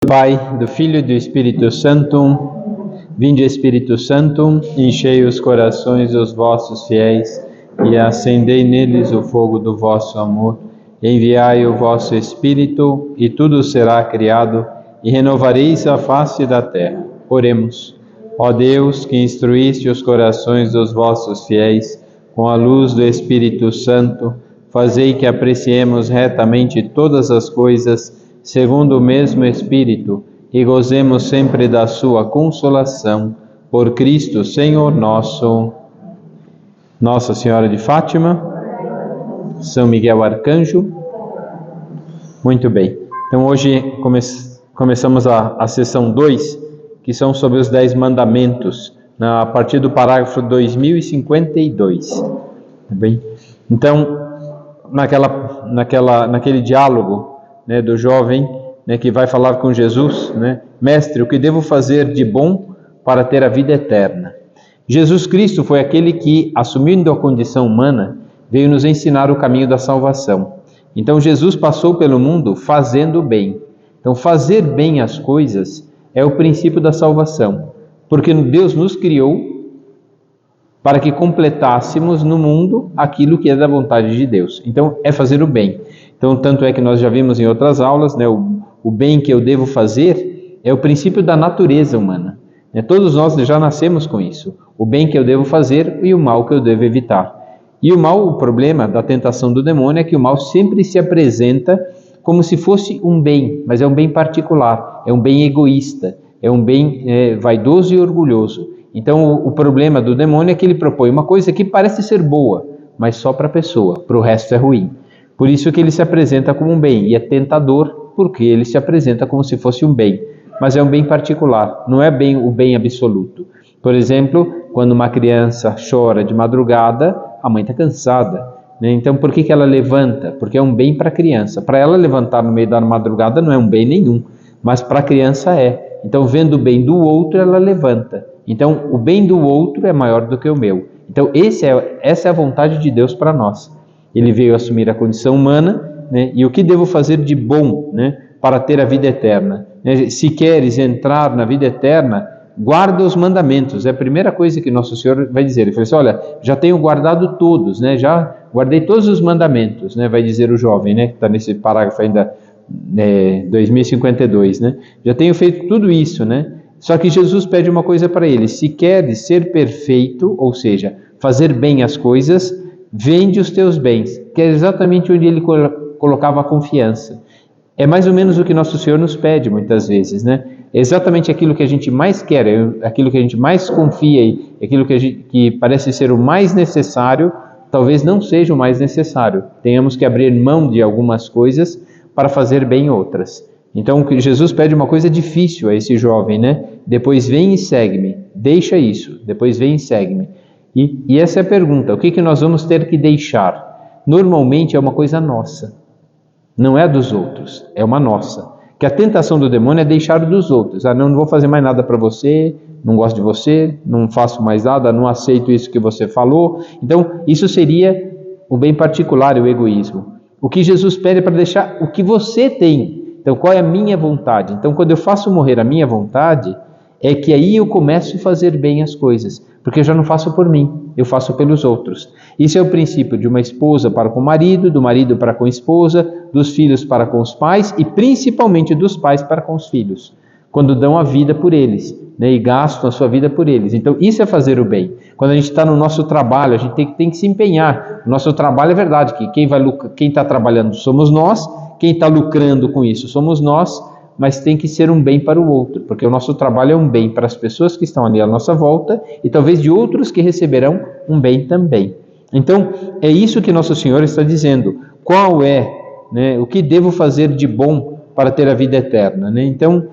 Pai, do Filho e do Espírito Santo. Vinde, Espírito Santo, enchei os corações dos vossos fiéis e acendei neles o fogo do vosso amor. Enviai o vosso Espírito e tudo será criado e renovareis a face da terra. Oremos. Ó Deus, que instruíste os corações dos vossos fiéis com a luz do Espírito Santo, fazei que apreciemos retamente todas as coisas segundo o mesmo Espírito, e gozemos sempre da sua consolação. Por Cristo, Senhor nosso. Nossa Senhora de Fátima, São Miguel Arcanjo. Muito bem. Então hoje começamos a sessão 2, que são sobre os 10 mandamentos, a partir do parágrafo 2052. Tá bem? Então, naquele diálogo, né, do jovem, né, que vai falar com Jesus, né, Mestre, o que devo fazer de bom para ter a vida eterna? Jesus Cristo foi aquele que, assumindo a condição humana, veio nos ensinar o caminho da salvação. Então Jesus passou pelo mundo fazendo bem. Então fazer bem as coisas é o princípio da salvação, porque Deus nos criou para que completássemos no mundo aquilo que é da vontade de Deus. Então é fazer o bem. Então, tanto é que nós já vimos em outras aulas, né, o bem que eu devo fazer é o princípio da natureza humana. Né? Todos nós já nascemos com isso. O bem que eu devo fazer e o mal que eu devo evitar. E o mal, o problema da tentação do demônio é que o mal sempre se apresenta como se fosse um bem, mas é um bem particular, é um bem egoísta, é um bem vaidoso e orgulhoso. Então, o problema do demônio é que ele propõe uma coisa que parece ser boa, mas só para a pessoa, para o resto é ruim. Por isso que ele se apresenta como um bem, e é tentador porque ele se apresenta como se fosse um bem, mas é um bem particular, não é bem o bem absoluto. Por exemplo, quando uma criança chora de madrugada, a mãe está cansada, né? Então por que ela levanta? Porque é um bem para a criança. Para ela levantar no meio da madrugada não é um bem nenhum, mas para a criança é. Então vendo o bem do outro, ela levanta. Então o bem do outro é maior do que o meu. Então essa é a vontade de Deus para nós. Ele veio assumir a condição humana, né? E o que devo fazer de bom, né, para ter a vida eterna? Se queres entrar na vida eterna, guarda os mandamentos. É a primeira coisa que Nosso Senhor vai dizer. Ele fala assim, olha, já tenho guardado todos, né? Já guardei todos os mandamentos, né? Vai dizer o jovem, né? Que está nesse parágrafo ainda 2052, né? Já tenho feito tudo isso, né? Só que Jesus pede uma coisa para ele: se queres ser perfeito, ou seja, fazer bem as coisas, vende os teus bens, que é exatamente onde ele colocava a confiança. É mais ou menos o que Nosso Senhor nos pede muitas vezes, né? É exatamente aquilo que a gente mais quer, aquilo que a gente mais confia e aquilo que parece ser o mais necessário, talvez não seja o mais necessário. Tenhamos que abrir mão de algumas coisas para fazer bem outras. Então Jesus pede uma coisa difícil a esse jovem, né? Depois vem e segue-me. Deixa isso, depois vem e segue-me. E essa é a pergunta, o que nós vamos ter que deixar? Normalmente é uma coisa nossa, não é dos outros, é uma nossa. Que a tentação do demônio é deixar dos outros. Não vou fazer mais nada para você, não gosto de você, não faço mais nada, não aceito isso que você falou. Então, isso seria o bem particular e o egoísmo. O que Jesus pede é para deixar o que você tem. Então, qual é a minha vontade? Então, quando eu faço morrer a minha vontade, é que aí eu começo a fazer bem as coisas, porque eu já não faço por mim, eu faço pelos outros. Isso é o princípio de uma esposa para com o marido, do marido para com a esposa, dos filhos para com os pais e principalmente dos pais para com os filhos, quando dão a vida por eles, né, e gastam a sua vida por eles. Então isso é fazer o bem. Quando a gente está no nosso trabalho, a gente tem que se empenhar. O nosso trabalho é verdade, que quem está trabalhando somos nós, quem está lucrando com isso somos nós, mas tem que ser um bem para o outro, porque o nosso trabalho é um bem para as pessoas que estão ali à nossa volta e talvez de outros que receberão um bem também. Então, é isso que Nosso Senhor está dizendo. Qual é, né, o que devo fazer de bom para ter a vida eterna? Né? Então,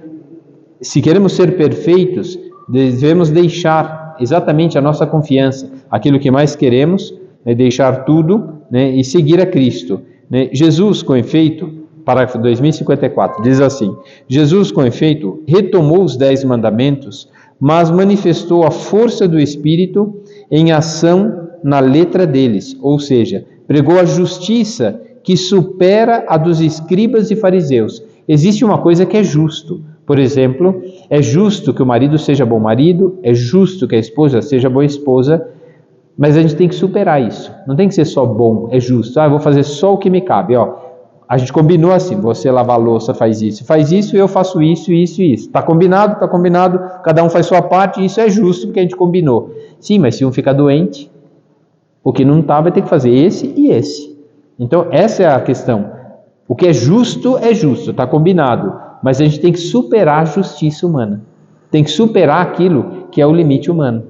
se queremos ser perfeitos, devemos deixar exatamente a nossa confiança, aquilo que mais queremos, né, deixar tudo, né, e seguir a Cristo. Né? Jesus, com efeito, parágrafo 2054, diz assim: Jesus, com efeito, retomou os 10 mandamentos, mas manifestou a força do Espírito em ação na letra deles, ou seja, pregou a justiça que supera a dos escribas e fariseus. Existe uma coisa que é justo, Por exemplo, é justo que o marido seja bom marido, é justo que a esposa seja boa esposa, mas a gente tem que superar isso. Não tem que ser só bom, é justo. Eu vou fazer só o que me cabe. A gente combinou assim, você lavar a louça faz isso e eu faço isso, isso e isso. Está combinado, cada um faz sua parte e isso é justo porque a gente combinou. Sim, mas se um ficar doente, o que não está vai ter que fazer esse e esse. Então essa é a questão. O que é justo, está combinado. Mas a gente tem que superar a justiça humana. Tem que superar aquilo que é o limite humano.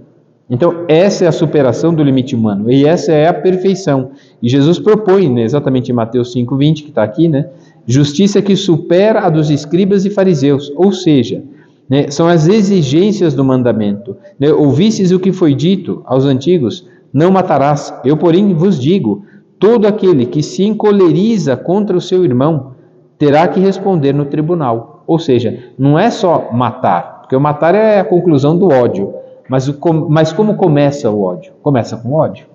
Então, essa é a superação do limite humano. E essa é a perfeição. E Jesus propõe, né, exatamente em Mateus 5,20, que está aqui, né, justiça que supera a dos escribas e fariseus. Ou seja, né, são as exigências do mandamento. Né, ouvistes o que foi dito aos antigos, não matarás. Eu, porém, vos digo, todo aquele que se encoleriza contra o seu irmão terá que responder no tribunal. Ou seja, não é só matar, porque o matar é a conclusão do ódio. Mas como começa o ódio? Começa com ódio.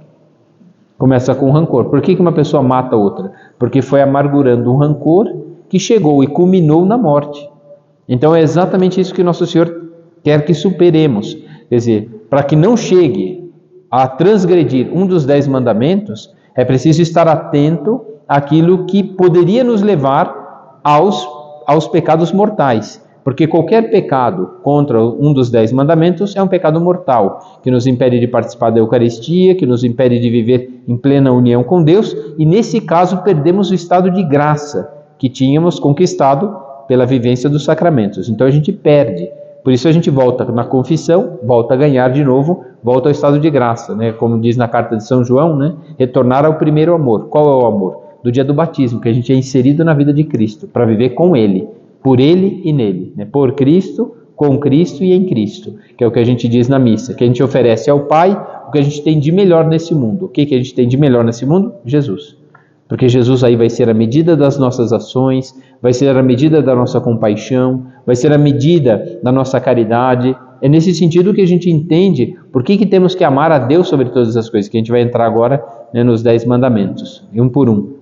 Começa com rancor. Por que uma pessoa mata outra? Porque foi amargurando um rancor que chegou e culminou na morte. Então é exatamente isso que Nosso Senhor quer que superemos. Quer dizer, para que não chegue a transgredir um dos 10 mandamentos, é preciso estar atento àquilo que poderia nos levar aos pecados mortais. Porque qualquer pecado contra um dos 10 mandamentos é um pecado mortal, que nos impede de participar da Eucaristia, que nos impede de viver em plena união com Deus, e nesse caso perdemos o estado de graça que tínhamos conquistado pela vivência dos sacramentos. Então a gente perde. Por isso a gente volta na confissão, volta a ganhar de novo, volta ao estado de graça, né? Como diz na carta de São João, né? Retornar ao primeiro amor. Qual é o amor? Do dia do batismo, que a gente é inserido na vida de Cristo, para viver com Ele. Por Ele e nele, né? Por Cristo, com Cristo e em Cristo, que é o que a gente diz na missa, que a gente oferece ao Pai o que a gente tem de melhor nesse mundo. O que a gente tem de melhor nesse mundo? Jesus. Porque Jesus aí vai ser a medida das nossas ações, vai ser a medida da nossa compaixão, vai ser a medida da nossa caridade. É nesse sentido que a gente entende por que temos que amar a Deus sobre todas as coisas, que a gente vai entrar agora, né, nos 10 mandamentos, um por um.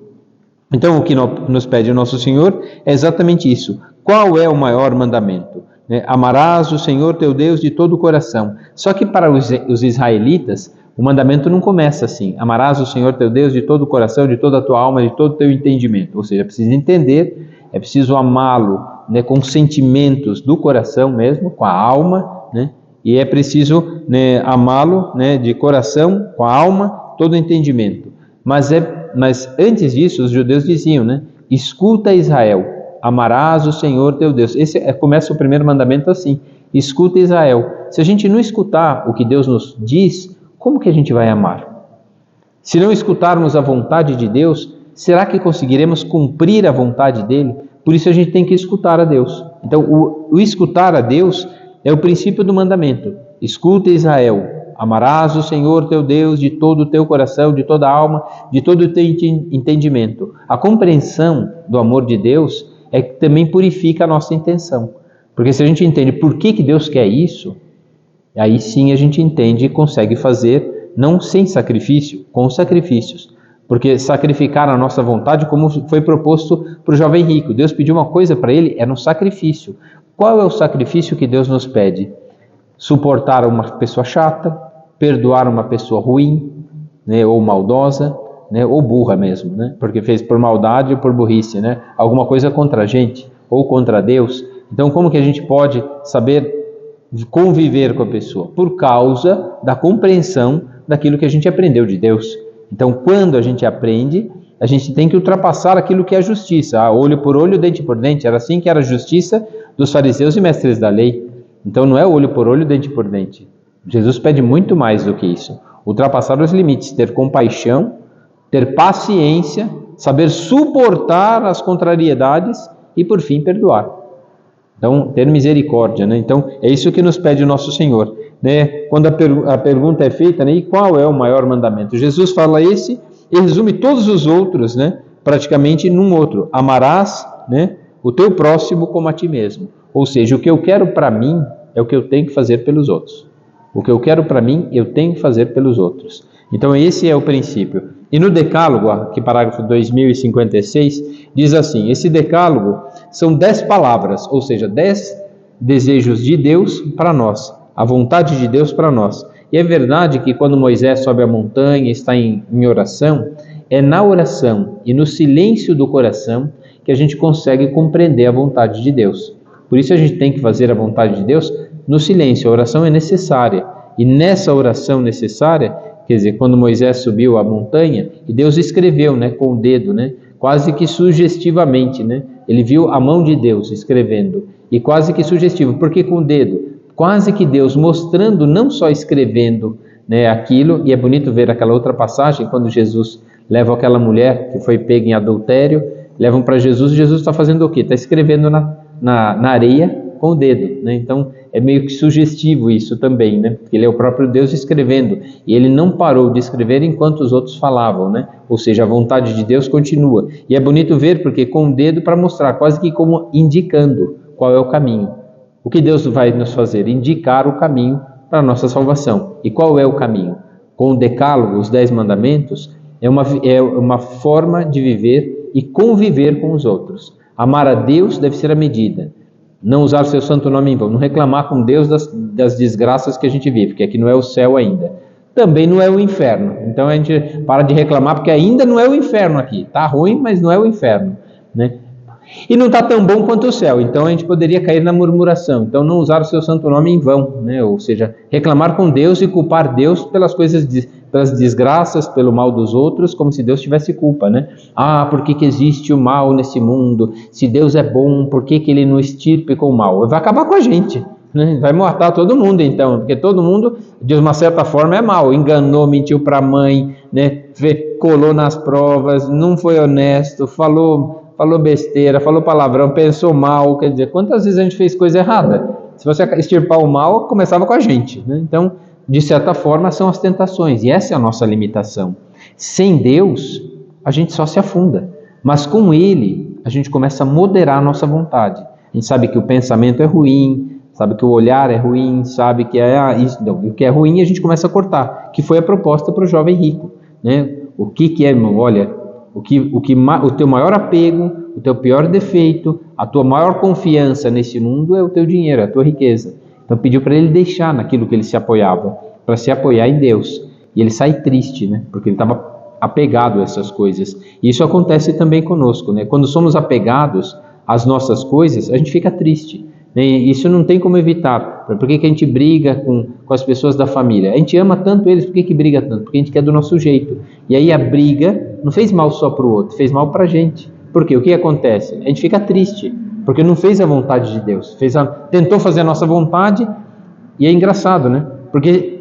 Então, o que nos pede o Nosso Senhor é exatamente isso. Qual é o maior mandamento? Amarás o Senhor teu Deus de todo o coração. Só que para os israelitas, o mandamento não começa assim. Amarás o Senhor teu Deus de todo o coração, de toda a tua alma, de todo o teu entendimento. Ou seja, é preciso entender, é preciso amá-lo, né, com sentimentos do coração mesmo, com a alma, né, e é preciso, né, amá-lo, né, de coração, com a alma, todo o entendimento. Mas antes disso, os judeus diziam, né? Escuta, Israel, amarás o Senhor teu Deus. Começa o primeiro mandamento assim: escuta, Israel. Se a gente não escutar o que Deus nos diz, como que a gente vai amar? Se não escutarmos a vontade de Deus, será que conseguiremos cumprir a vontade dele? Por isso a gente tem que escutar a Deus. Então, o escutar a Deus é o princípio do mandamento. Escuta, Israel. Amarás o Senhor teu Deus de todo o teu coração, de toda a alma, de todo o teu entendimento. A compreensão do amor de Deus é que também purifica a nossa intenção. Porque se a gente entende por que Deus quer isso, aí sim a gente entende e consegue fazer, não sem sacrifício, com sacrifícios. Porque sacrificar a nossa vontade, como foi proposto para o jovem rico. Deus pediu uma coisa para ele, era um sacrifício. Qual é o sacrifício que Deus nos pede? Suportar uma pessoa chata, perdoar uma pessoa ruim, né, ou maldosa, né, ou burra mesmo, né, porque fez por maldade ou por burrice, né, alguma coisa contra a gente ou contra Deus. Então, como que a gente pode saber conviver com a pessoa? Por causa da compreensão daquilo que a gente aprendeu de Deus. Então, quando a gente aprende, a gente tem que ultrapassar aquilo que é a justiça. Olho por olho, dente por dente. Era assim que era a justiça dos fariseus e mestres da lei. Então, não é olho por olho, dente por dente. Jesus pede muito mais do que isso. Ultrapassar os limites, ter compaixão, ter paciência, saber suportar as contrariedades e, por fim, perdoar. Então, ter misericórdia, né? Então, é isso que nos pede o Nosso Senhor, né? Quando a pergunta é feita, né? E qual é o maior mandamento? Jesus fala esse e resume todos os outros, né? Praticamente num outro. Amarás, né, o teu próximo como a ti mesmo. Ou seja, o que eu quero para mim é o que eu tenho que fazer pelos outros. O que eu quero para mim, eu tenho que fazer pelos outros. Então, esse é o princípio. E no Decálogo, aqui parágrafo 2056, diz assim: esse Decálogo são 10 palavras, ou seja, 10 desejos de Deus para nós, a vontade de Deus para nós. E é verdade que quando Moisés sobe a montanha, está em oração, é na oração e no silêncio do coração que a gente consegue compreender a vontade de Deus. Por isso a gente tem que fazer a vontade de Deus no silêncio. A oração é necessária. E nessa oração necessária, quer dizer, quando Moisés subiu a montanha, e Deus escreveu, né, com o dedo, né, quase que sugestivamente, né, ele viu a mão de Deus escrevendo, e quase que sugestivo, porque com o dedo, quase que Deus mostrando, não só escrevendo, né, aquilo, e é bonito ver aquela outra passagem, quando Jesus leva aquela mulher que foi pega em adultério, levam para Jesus, e Jesus está fazendo o quê? Está escrevendo na areia com o dedo, né? Então é meio que sugestivo isso também, né? Porque ele é o próprio Deus escrevendo, e ele não parou de escrever enquanto os outros falavam, né? Ou seja, a vontade de Deus continua. E é bonito ver porque com o dedo para mostrar, quase que como indicando qual é o caminho. O que Deus vai nos fazer? Indicar o caminho para a nossa salvação. E qual é o caminho? Com o decálogo, os 10 mandamentos, é uma forma de viver e conviver com os outros. Amar a Deus deve ser a medida. Não usar o seu santo nome em vão, não reclamar com Deus das desgraças que a gente vive, porque aqui não é o céu ainda. Também não é o inferno. Então a gente para de reclamar, porque ainda não é o inferno aqui. Está ruim, mas não é o inferno, né? E não está tão bom quanto o céu, então a gente poderia cair na murmuração. Então não usar o seu santo nome em vão, né? Ou seja, reclamar com Deus e culpar Deus pelas pelas desgraças, pelo mal dos outros, como se Deus tivesse culpa, né? Ah, por que existe o mal nesse mundo? Se Deus é bom, por que ele não extirpe com o mal? Vai acabar com a gente, né? Vai matar todo mundo então, porque todo mundo, de uma certa forma, é mal. Enganou, mentiu para a mãe, né? Colou nas provas, não foi honesto, falou besteira, falou palavrão, pensou mal. Quer dizer, quantas vezes a gente fez coisa errada? Se você extirpar o mal, começava com a gente, né? Então, de certa forma, são as tentações, e essa é a nossa limitação. Sem Deus, a gente só se afunda, mas com Ele, a gente começa a moderar a nossa vontade. A gente sabe que o pensamento é ruim, sabe que o olhar é ruim, sabe que o que é ruim a gente começa a cortar, que foi a proposta para o jovem rico, né? O que é, olha, o teu maior apego, o teu pior defeito, a tua maior confiança nesse mundo é o teu dinheiro, a tua riqueza. Então pediu para ele deixar naquilo que ele se apoiava, para se apoiar em Deus. E ele sai triste, né? Porque ele estava apegado a essas coisas. E isso acontece também conosco, né? Quando somos apegados às nossas coisas, a gente fica triste, né? E isso não tem como evitar. Por que a gente briga com as pessoas da família? A gente ama tanto eles, por que briga tanto? Porque a gente quer do nosso jeito. E aí a briga não fez mal só para o outro, fez mal para a gente. Por quê? O que acontece? A gente fica triste, porque não fez a vontade de Deus. Tentou fazer a nossa vontade, e é engraçado, né? Porque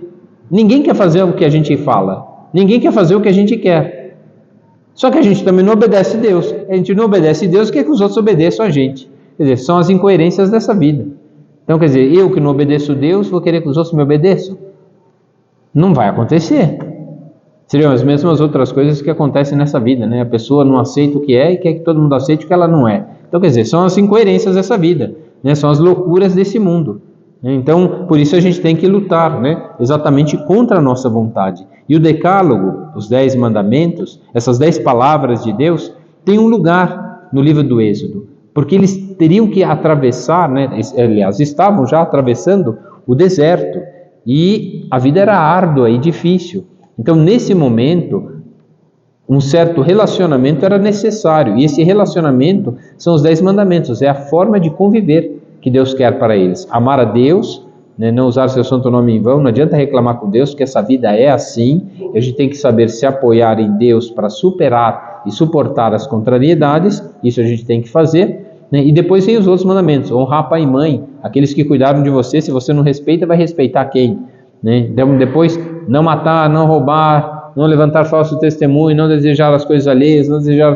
ninguém quer fazer o que a gente fala, ninguém quer fazer o que a gente quer. Só que a gente também não obedece a Deus. A gente não obedece a Deus, quer que os outros obedeçam a gente. Quer dizer, são as incoerências dessa vida. Então, quer dizer, eu que não obedeço a Deus, vou querer que os outros me obedeçam? Não vai acontecer. Seriam as mesmas outras coisas que acontecem nessa vida, né? A pessoa não aceita o que é e quer que todo mundo aceite o que ela não é. Então, quer dizer, são as incoerências dessa vida, né? São as loucuras desse mundo. Então, por isso a gente tem que lutar, né? Exatamente contra a nossa vontade. E o decálogo, os 10 mandamentos, essas 10 palavras de Deus, tem um lugar no livro do Êxodo, porque eles teriam que atravessar, né? Aliás, estavam já atravessando o deserto, e a vida era árdua e difícil. Então, nesse momento, um certo relacionamento era necessário, e esse relacionamento são os 10 mandamentos, é a forma de conviver que Deus quer para eles. Amar a Deus, né, não usar seu santo nome em vão, não adianta reclamar com Deus, porque essa vida é assim, e a gente tem que saber se apoiar em Deus para superar e suportar as contrariedades, isso a gente tem que fazer, né? E depois vem os outros mandamentos, honrar pai e mãe, aqueles que cuidaram de você, se você não respeita, vai respeitar quem? Né? Então, depois, não matar, não roubar, não levantar falso testemunho, não desejar as coisas alheias, não desejar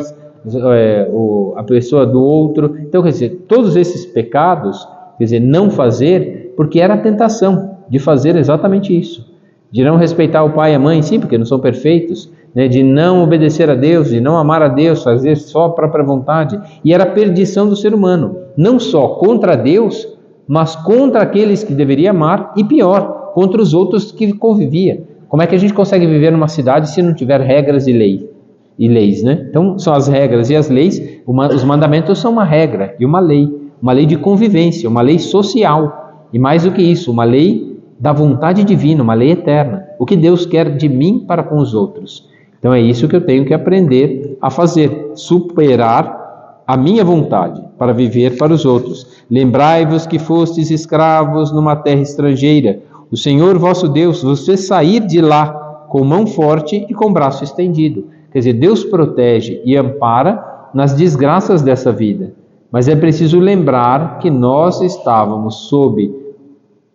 a pessoa do outro. Então, quer dizer, todos esses pecados, quer dizer, não fazer, porque era a tentação de fazer exatamente isso, de não respeitar o pai e a mãe, sim, porque não são perfeitos, né? De não obedecer a Deus, de não amar a Deus, fazer só a própria vontade, e era a perdição do ser humano, não só contra Deus, mas contra aqueles que deveria amar, e pior, contra os outros que convivia. Como é que a gente consegue viver numa cidade se não tiver regras e leis, né? Então, são as regras e as leis, os mandamentos são uma regra e uma lei. uma lei de convivência, uma lei social, e mais do que isso, uma lei da vontade divina, uma lei eterna. O que Deus quer de mim para com os outros. Então é isso que eu tenho que aprender a fazer, superar a minha vontade para viver para os outros. Lembrai-vos que fostes escravos numa terra estrangeira. O Senhor vosso Deus vos fez sair de lá com mão forte e com braço estendido. Quer dizer, Deus protege e ampara nas desgraças dessa vida. Mas é preciso lembrar que nós estávamos sob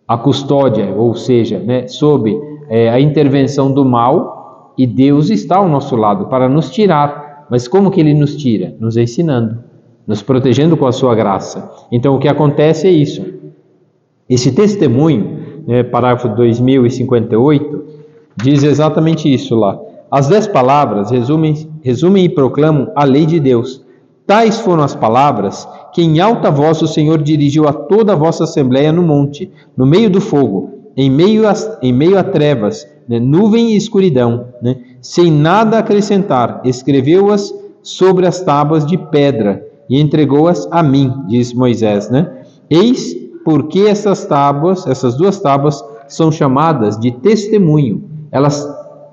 a custódia, ou seja, sob a intervenção do mal, e Deus está ao nosso lado para nos tirar. Mas como que Ele nos tira? Nos ensinando, nos protegendo com a sua graça. Então o que acontece é isso. Esse testemunho, parágrafo 2058, diz exatamente isso lá. As 10 palavras resumem e proclamam a lei de Deus. Tais foram as palavras que em alta voz o Senhor dirigiu a toda a vossa assembleia no monte, no meio do fogo, em meio a trevas, nuvem e escuridão, sem nada acrescentar, escreveu-as sobre as tábuas de pedra e entregou-as a mim, diz Moisés. Eis porque essas duas tábuas são chamadas de testemunho.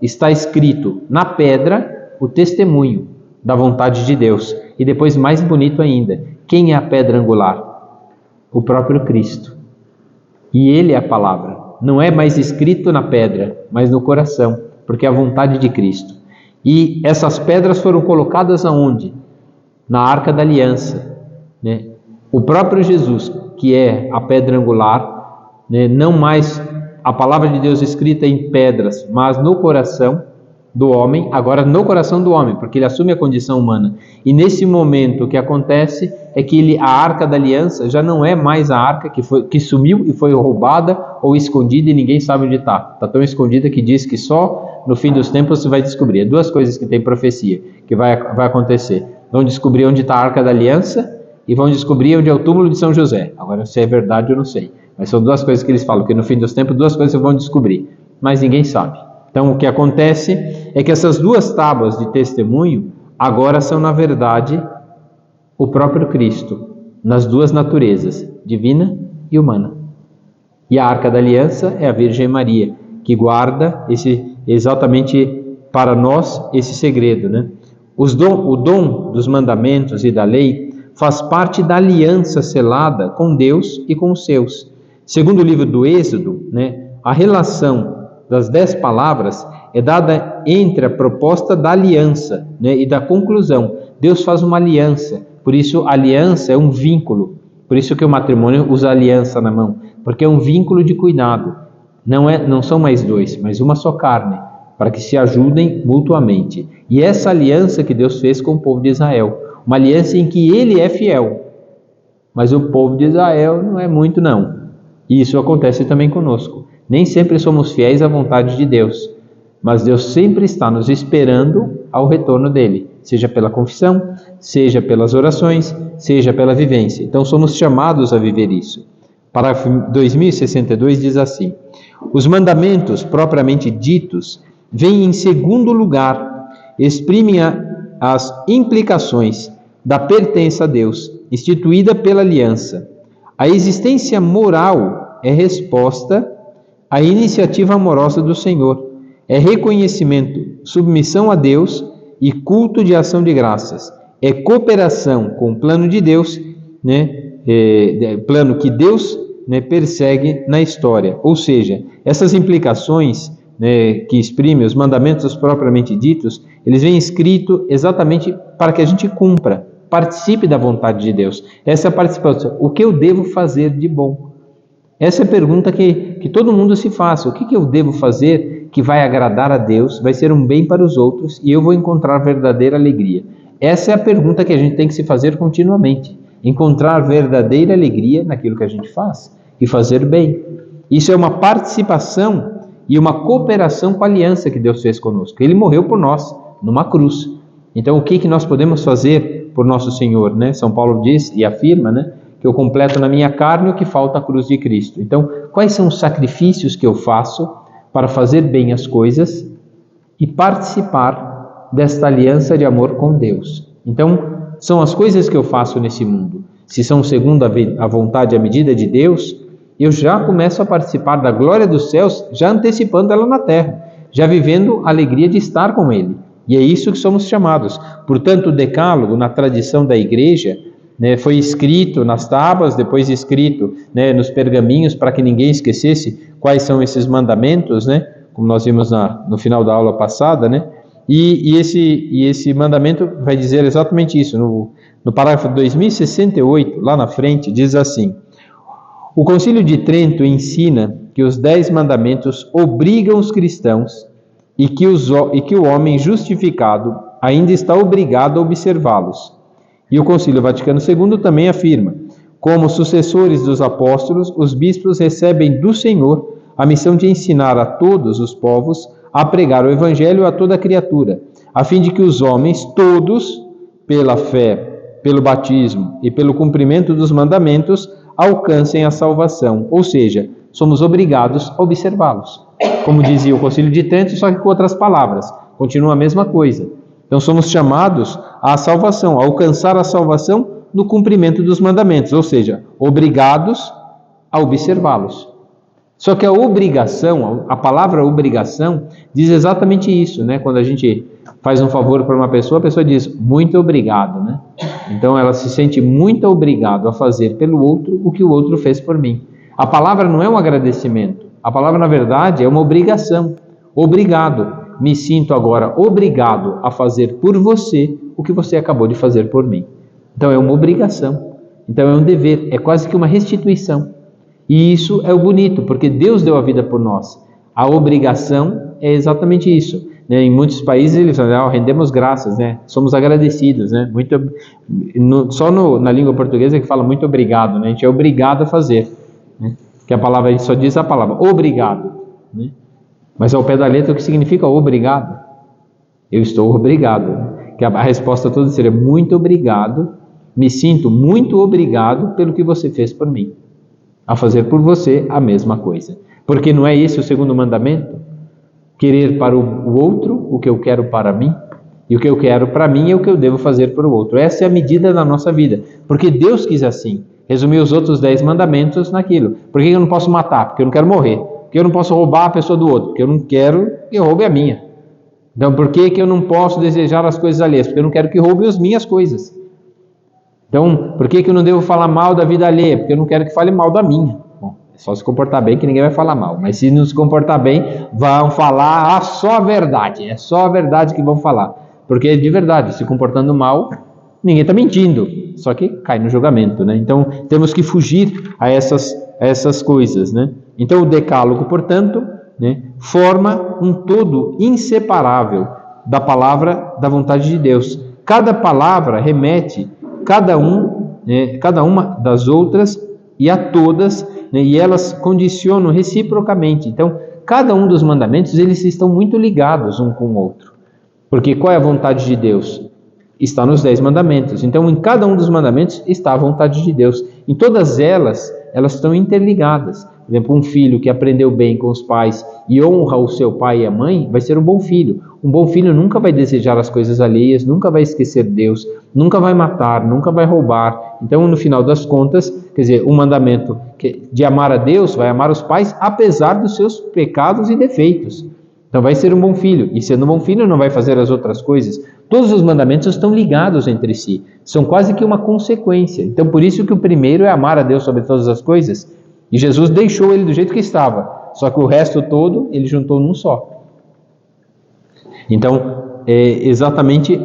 Está escrito na pedra o testemunho da vontade de Deus. E depois, mais bonito ainda, quem é a pedra angular? O próprio Cristo. E Ele é a palavra. Não é mais escrito na pedra, mas no coração, porque é a vontade de Cristo. E essas pedras foram colocadas aonde? Na Arca da Aliança. O próprio Jesus, que é a pedra angular, não mais a palavra de Deus escrita em pedras, mas no coração do homem, agora no coração do homem, porque ele assume a condição humana. E nesse momento o que acontece é que a Arca da Aliança já não é mais a arca que sumiu e foi roubada ou escondida e ninguém sabe onde está. Está tão escondida que diz que só no fim dos tempos você vai descobrir. É 2 coisas que tem profecia que vai acontecer. Vão descobrir onde está a Arca da Aliança e vão descobrir onde é o túmulo de São José. Agora, se é verdade eu não sei. Mas são 2 coisas que eles falam, que no fim dos tempos 2 coisas vão descobrir. Mas ninguém sabe. Então, o que acontece é que essas 2 tábuas de testemunho agora são, na verdade, o próprio Cristo, nas 2 naturezas, divina e humana. E a Arca da Aliança é a Virgem Maria, que guarda exatamente para nós esse segredo. O dom dos mandamentos e da lei faz parte da aliança selada com Deus e com os seus. Segundo o livro do Êxodo, a relação das 10 palavras é dada entre a proposta da aliança e da conclusão. Deus faz uma aliança, por isso a aliança é um vínculo. Por isso que o matrimônio usa aliança na mão, porque é um vínculo de cuidado. Não são mais 2, mas uma só carne, para que se ajudem mutuamente. E essa aliança que Deus fez com o povo de Israel, uma aliança em que Ele é fiel, mas o povo de Israel não é muito não. E isso acontece também conosco. Nem sempre somos fiéis à vontade de Deus, mas Deus sempre está nos esperando ao retorno dele, seja pela confissão, seja pelas orações, seja pela vivência. Então somos chamados a viver isso. Parágrafo 2062 diz assim: os mandamentos propriamente ditos vêm em segundo lugar, exprimem as implicações da pertença a Deus, instituída pela aliança. A existência moral é resposta à iniciativa amorosa do Senhor, é reconhecimento, submissão a Deus e culto de ação de graças, é cooperação com o plano de Deus, plano que Deus persegue na história. Ou seja, essas implicações que exprimem os mandamentos propriamente ditos, eles vêm escritos exatamente para que a gente cumpra, participe da vontade de Deus. Essa é a participação. O que eu devo fazer de bom? Essa é a pergunta que todo mundo se faz. O que eu devo fazer que vai agradar a Deus, vai ser um bem para os outros e eu vou encontrar verdadeira alegria? Essa é a pergunta que a gente tem que se fazer continuamente. Encontrar verdadeira alegria naquilo que a gente faz e fazer bem. Isso é uma participação e uma cooperação com a aliança que Deus fez conosco. Ele morreu por nós numa cruz. Então, o que nós podemos fazer por nosso Senhor? São Paulo diz e afirma, que eu completo na minha carne o que falta à cruz de Cristo. Então, quais são os sacrifícios que eu faço para fazer bem as coisas e participar desta aliança de amor com Deus? Então, são as coisas que eu faço nesse mundo. se são segundo a vontade e a medida de Deus, eu já começo a participar da glória dos céus, já antecipando ela na terra, já vivendo a alegria de estar com Ele. E é isso que somos chamados. Portanto, o decálogo, na tradição da igreja, né, foi escrito nas tábuas, depois escrito, né, nos pergaminhos, para que ninguém esquecesse quais são esses mandamentos, né, como nós vimos no final da aula passada, né, e esse mandamento vai dizer exatamente isso. No parágrafo 2068, lá na frente, diz assim: o Concílio de Trento ensina que os 10 mandamentos obrigam os cristãos e que o homem justificado ainda está obrigado a observá-los. E o Concílio Vaticano II também afirma: como sucessores dos apóstolos, os bispos recebem do Senhor a missão de ensinar a todos os povos a pregar o Evangelho a toda criatura, a fim de que os homens todos, pela fé, pelo batismo e pelo cumprimento dos mandamentos, alcancem a salvação. Ou seja, somos obrigados a observá-los. Como dizia o Concílio de Trento, só que com outras palavras. Continua a mesma coisa. Então somos chamados à salvação, a alcançar a salvação no cumprimento dos mandamentos, ou seja, obrigados a observá-los. Só que a obrigação, a palavra obrigação, diz exatamente isso, né? Quando a gente faz um favor para uma pessoa, a pessoa diz muito obrigado, né? Então ela se sente muito obrigado a fazer pelo outro o que o outro fez por mim. A palavra não é um agradecimento, a palavra na verdade é uma obrigação. Obrigado. Me sinto agora obrigado a fazer por você o que você acabou de fazer por mim. Então é uma obrigação, então é um dever, é quase que uma restituição. E isso é o bonito, porque Deus deu a vida por nós. A obrigação é exatamente isso. Em muitos países eles falam, rendemos graças, né? Somos agradecidos, né? Na língua portuguesa que fala muito obrigado, né? A gente é obrigado a fazer, né? Que a palavra, a gente só diz a palavra obrigado, né? Mas ao pé da letra, o que significa obrigado? Eu estou obrigado. Que a resposta toda seria muito obrigado, me sinto muito obrigado pelo que você fez por mim. A fazer por você a mesma coisa. Porque não é esse o segundo mandamento? Querer para o outro o que eu quero para mim, e o que eu quero para mim é o que eu devo fazer para o outro. Essa é a medida da nossa vida. Porque Deus quis assim. Resumir os outros 10 mandamentos naquilo. Por que eu não posso matar? Porque eu não quero morrer. Porque eu não posso roubar a pessoa do outro? Porque eu não quero que roube a minha. Então, por que eu não posso desejar as coisas alheias? Porque eu não quero que roube as minhas coisas. Então, por que eu não devo falar mal da vida alheia? Porque eu não quero que fale mal da minha. Bom, é só se comportar bem que ninguém vai falar mal. Mas se não se comportar bem, vão falar só a verdade. É só a verdade que vão falar. Porque de verdade, se comportando mal, ninguém está mentindo. Só que cai no julgamento, né? Então, temos que fugir a essas coisas, né? Então, o decálogo, portanto, né, forma um todo inseparável da palavra da vontade de Deus. Cada palavra remete cada uma das outras e a todas, né, e elas condicionam reciprocamente. Então, cada um dos mandamentos, eles estão muito ligados um com o outro. Porque qual é a vontade de Deus? Está nos 10 mandamentos. Então, em cada um dos mandamentos está a vontade de Deus. Em todas elas estão interligadas. Por exemplo, um filho que aprendeu bem com os pais e honra o seu pai e a mãe, vai ser um bom filho. Um bom filho nunca vai desejar as coisas alheias, nunca vai esquecer Deus, nunca vai matar, nunca vai roubar. Então, no final das contas, quer dizer, um mandamento de amar a Deus vai amar os pais apesar dos seus pecados e defeitos. Então, vai ser um bom filho. E sendo um bom filho, não vai fazer as outras coisas. Todos os mandamentos estão ligados entre si. São quase que uma consequência. Então, por isso que o primeiro é amar a Deus sobre todas as coisas. E Jesus deixou ele do jeito que estava. Só que o resto todo, ele juntou num só. Então, é exatamente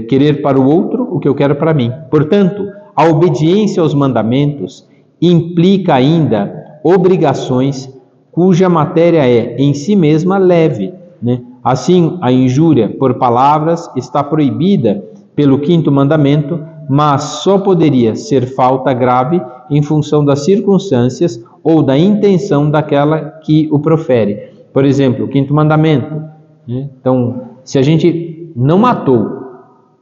querer para o outro o que eu quero para mim. Portanto, a obediência aos mandamentos implica ainda obrigações cuja matéria é, em si mesma, leve, né? Assim, a injúria por palavras está proibida pelo 5º mandamento, mas só poderia ser falta grave em função das circunstâncias ou da intenção daquela que o profere. Por exemplo, o 5º mandamento, né? Então, se a gente não matou,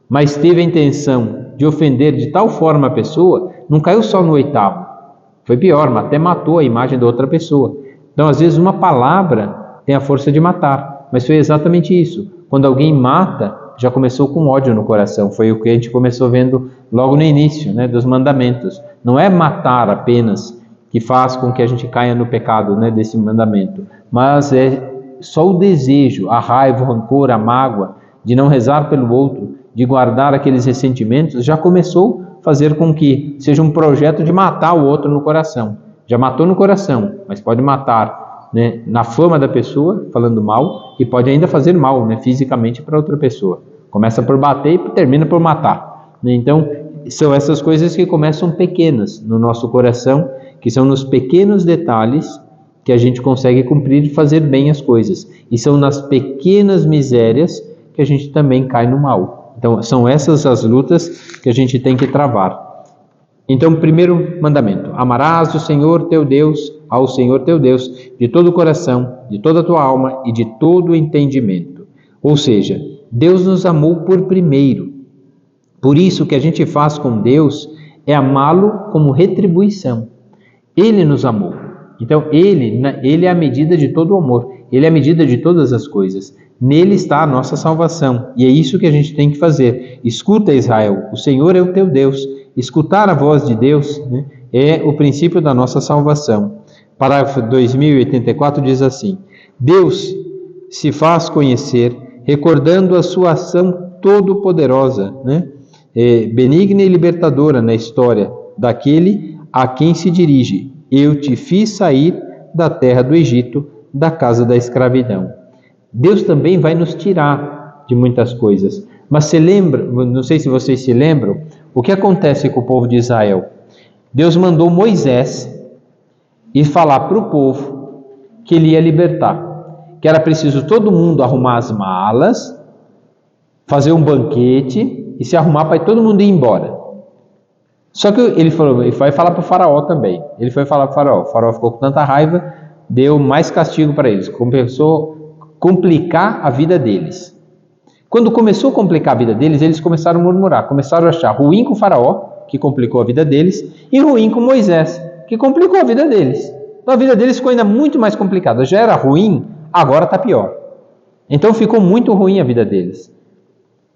mas teve a intenção de ofender de tal forma a pessoa, não caiu só no 8º. Foi pior, até matou a imagem da outra pessoa. Então, às vezes, uma palavra tem a força de matar. Mas foi exatamente isso. Quando alguém mata, já começou com ódio no coração. Foi o que a gente começou vendo logo no início, né, dos mandamentos. Não é matar apenas que faz com que a gente caia no pecado, né, desse mandamento, mas é só o desejo, a raiva, o rancor, a mágoa de não rezar pelo outro, de guardar aqueles ressentimentos, já começou a fazer com que seja um projeto de matar o outro no coração. Já matou no coração, mas pode matar, né, na fama da pessoa, falando mal, e pode ainda fazer mal, né, fisicamente para outra pessoa. Começa por bater e termina por matar, né? Então, são essas coisas que começam pequenas no nosso coração, que são nos pequenos detalhes que a gente consegue cumprir e fazer bem as coisas. E são nas pequenas misérias que a gente também cai no mal. Então, são essas as lutas que a gente tem que travar. Então, primeiro mandamento: amarás o Senhor teu Deus, ao Senhor teu Deus, de todo o coração, de toda a tua alma e de todo o entendimento. Ou seja, Deus nos amou por primeiro. Por isso, o que a gente faz com Deus é amá-lo como retribuição. Ele nos amou. Então, Ele é a medida de todo o amor. Ele é a medida de todas as coisas. Nele está a nossa salvação. E é isso que a gente tem que fazer. Escuta, Israel, o Senhor é o teu Deus. Escutar a voz de Deus, né, é o princípio da nossa salvação. Parágrafo 2084 diz assim: Deus se faz conhecer recordando a sua ação todo-poderosa, né, benigna e libertadora na história daquele a quem se dirige. Eu te fiz sair da terra do Egito, da casa da escravidão. Deus também vai nos tirar de muitas coisas. Mas se lembra, não sei se vocês se lembram, o que acontece com o povo de Israel? Deus mandou Moisés ir falar para o povo que ele ia libertar, que era preciso todo mundo arrumar as malas, fazer um banquete e se arrumar para todo mundo ir embora. Só que ele falou, ele vai falar para o faraó também. Ele foi falar para o faraó ficou com tanta raiva, deu mais castigo para eles, começou a complicar a vida deles. Quando começou a complicar a vida deles, eles começaram a murmurar, começaram a achar ruim com o faraó, que complicou a vida deles, e ruim com Moisés, que complicou a vida deles. Então a vida deles ficou ainda muito mais complicada. Já era ruim, agora está pior. Então ficou muito ruim a vida deles.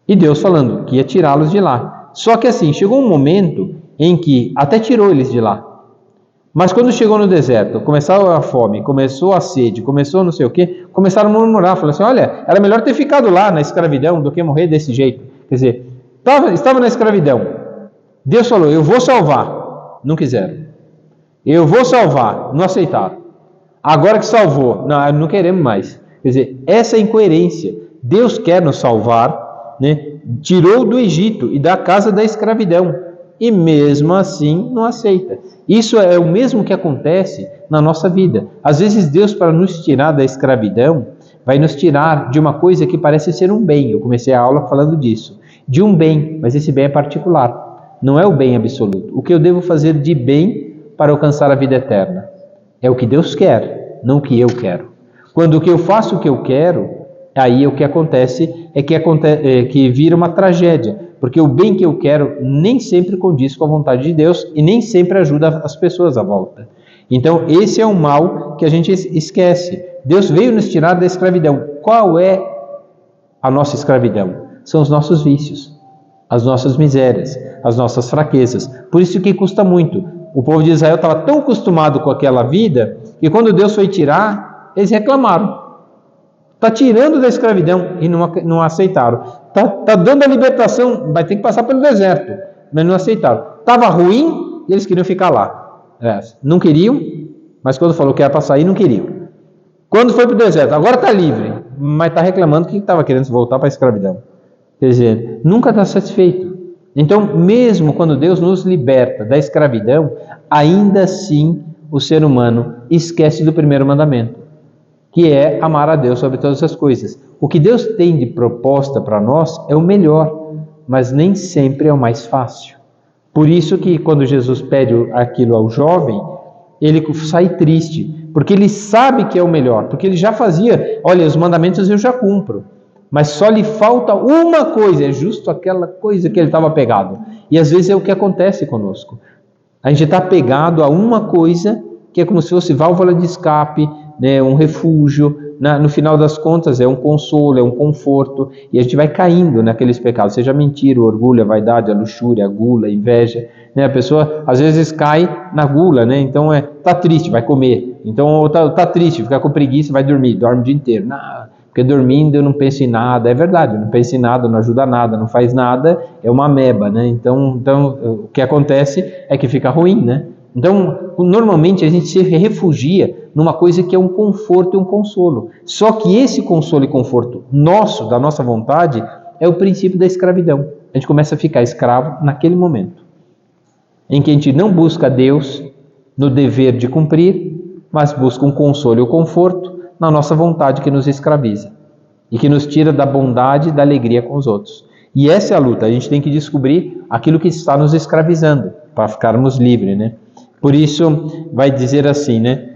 E Deus falando que ia tirá-los de lá. Só que assim, chegou um momento em que até tirou eles de lá. Mas quando chegou no deserto, começou a fome, começou a sede, começou não sei o quê, começaram a murmurar, falaram assim, olha, era melhor ter ficado lá na escravidão do que morrer desse jeito. Quer dizer, estava na escravidão. Deus falou, eu vou salvar. Não quiseram. Eu vou salvar. Não aceitaram. Agora que salvou, não queremos mais. Quer dizer, essa é a incoerência. Deus quer nos salvar, né? Tirou do Egito e da casa da escravidão. E mesmo assim não aceita. Isso é o mesmo que acontece na nossa vida. Às vezes Deus, para nos tirar da escravidão, vai nos tirar de uma coisa que parece ser um bem. Eu comecei a aula falando disso. De um bem, mas esse bem é particular. Não é o bem absoluto. O que eu devo fazer de bem para alcançar a vida eterna? É o que Deus quer, não o que eu quero. Quando o que eu faço o que eu quero, aí o que acontece é que vira uma tragédia. Porque o bem que eu quero nem sempre condiz com a vontade de Deus e nem sempre ajuda as pessoas à volta. Então, esse é um mal que a gente esquece. Deus veio nos tirar da escravidão. Qual é a nossa escravidão? São os nossos vícios, as nossas misérias, as nossas fraquezas. Por isso que custa muito. O povo de Israel estava tão acostumado com aquela vida que quando Deus foi tirar, eles reclamaram. Está tirando da escravidão e não aceitaram. Está dando a libertação, vai ter que passar pelo deserto, mas não aceitaram. Estava ruim e eles queriam ficar lá. Não queriam, mas quando falou que era para sair, não queriam. Quando foi para o deserto, agora está livre, mas está reclamando que estava querendo voltar para a escravidão. Quer dizer, nunca está satisfeito. Então, mesmo quando Deus nos liberta da escravidão, ainda assim o ser humano esquece do primeiro mandamento, que é amar a Deus sobre todas as coisas. O que Deus tem de proposta para nós é o melhor, mas nem sempre é o mais fácil. Por isso que quando Jesus pede aquilo ao jovem, ele sai triste, porque ele sabe que é o melhor, porque ele já fazia, olha, os mandamentos eu já cumpro, mas só lhe falta uma coisa, é justo aquela coisa que ele estava pegado. E às vezes é o que acontece conosco. A gente está pegado a uma coisa que é como se fosse válvula de escape, né, um refúgio, no final das contas é um consolo, é um conforto, e a gente vai caindo naqueles pecados, seja a mentira, o orgulho, a vaidade, a luxúria, a gula, a inveja, né? A pessoa às vezes cai na gula, né? Então tá triste, vai comer, então tá triste, fica com preguiça, vai dormir, dorme o dia inteiro, porque dormindo eu não penso em nada, é verdade, não pensa em nada, não ajuda nada, não faz nada, é uma ameba, né? Então o que acontece é que fica ruim, né? Então, normalmente a gente se refugia numa coisa que é um conforto e um consolo. Só que esse consolo e conforto nosso, da nossa vontade, é o princípio da escravidão. A gente começa a ficar escravo naquele momento, em que a gente não busca Deus no dever de cumprir, mas busca um consolo e um conforto na nossa vontade que nos escraviza e que nos tira da bondade e da alegria com os outros. E essa é a luta, a gente tem que descobrir aquilo que está nos escravizando, para ficarmos livres, né? Por isso, vai dizer assim, né?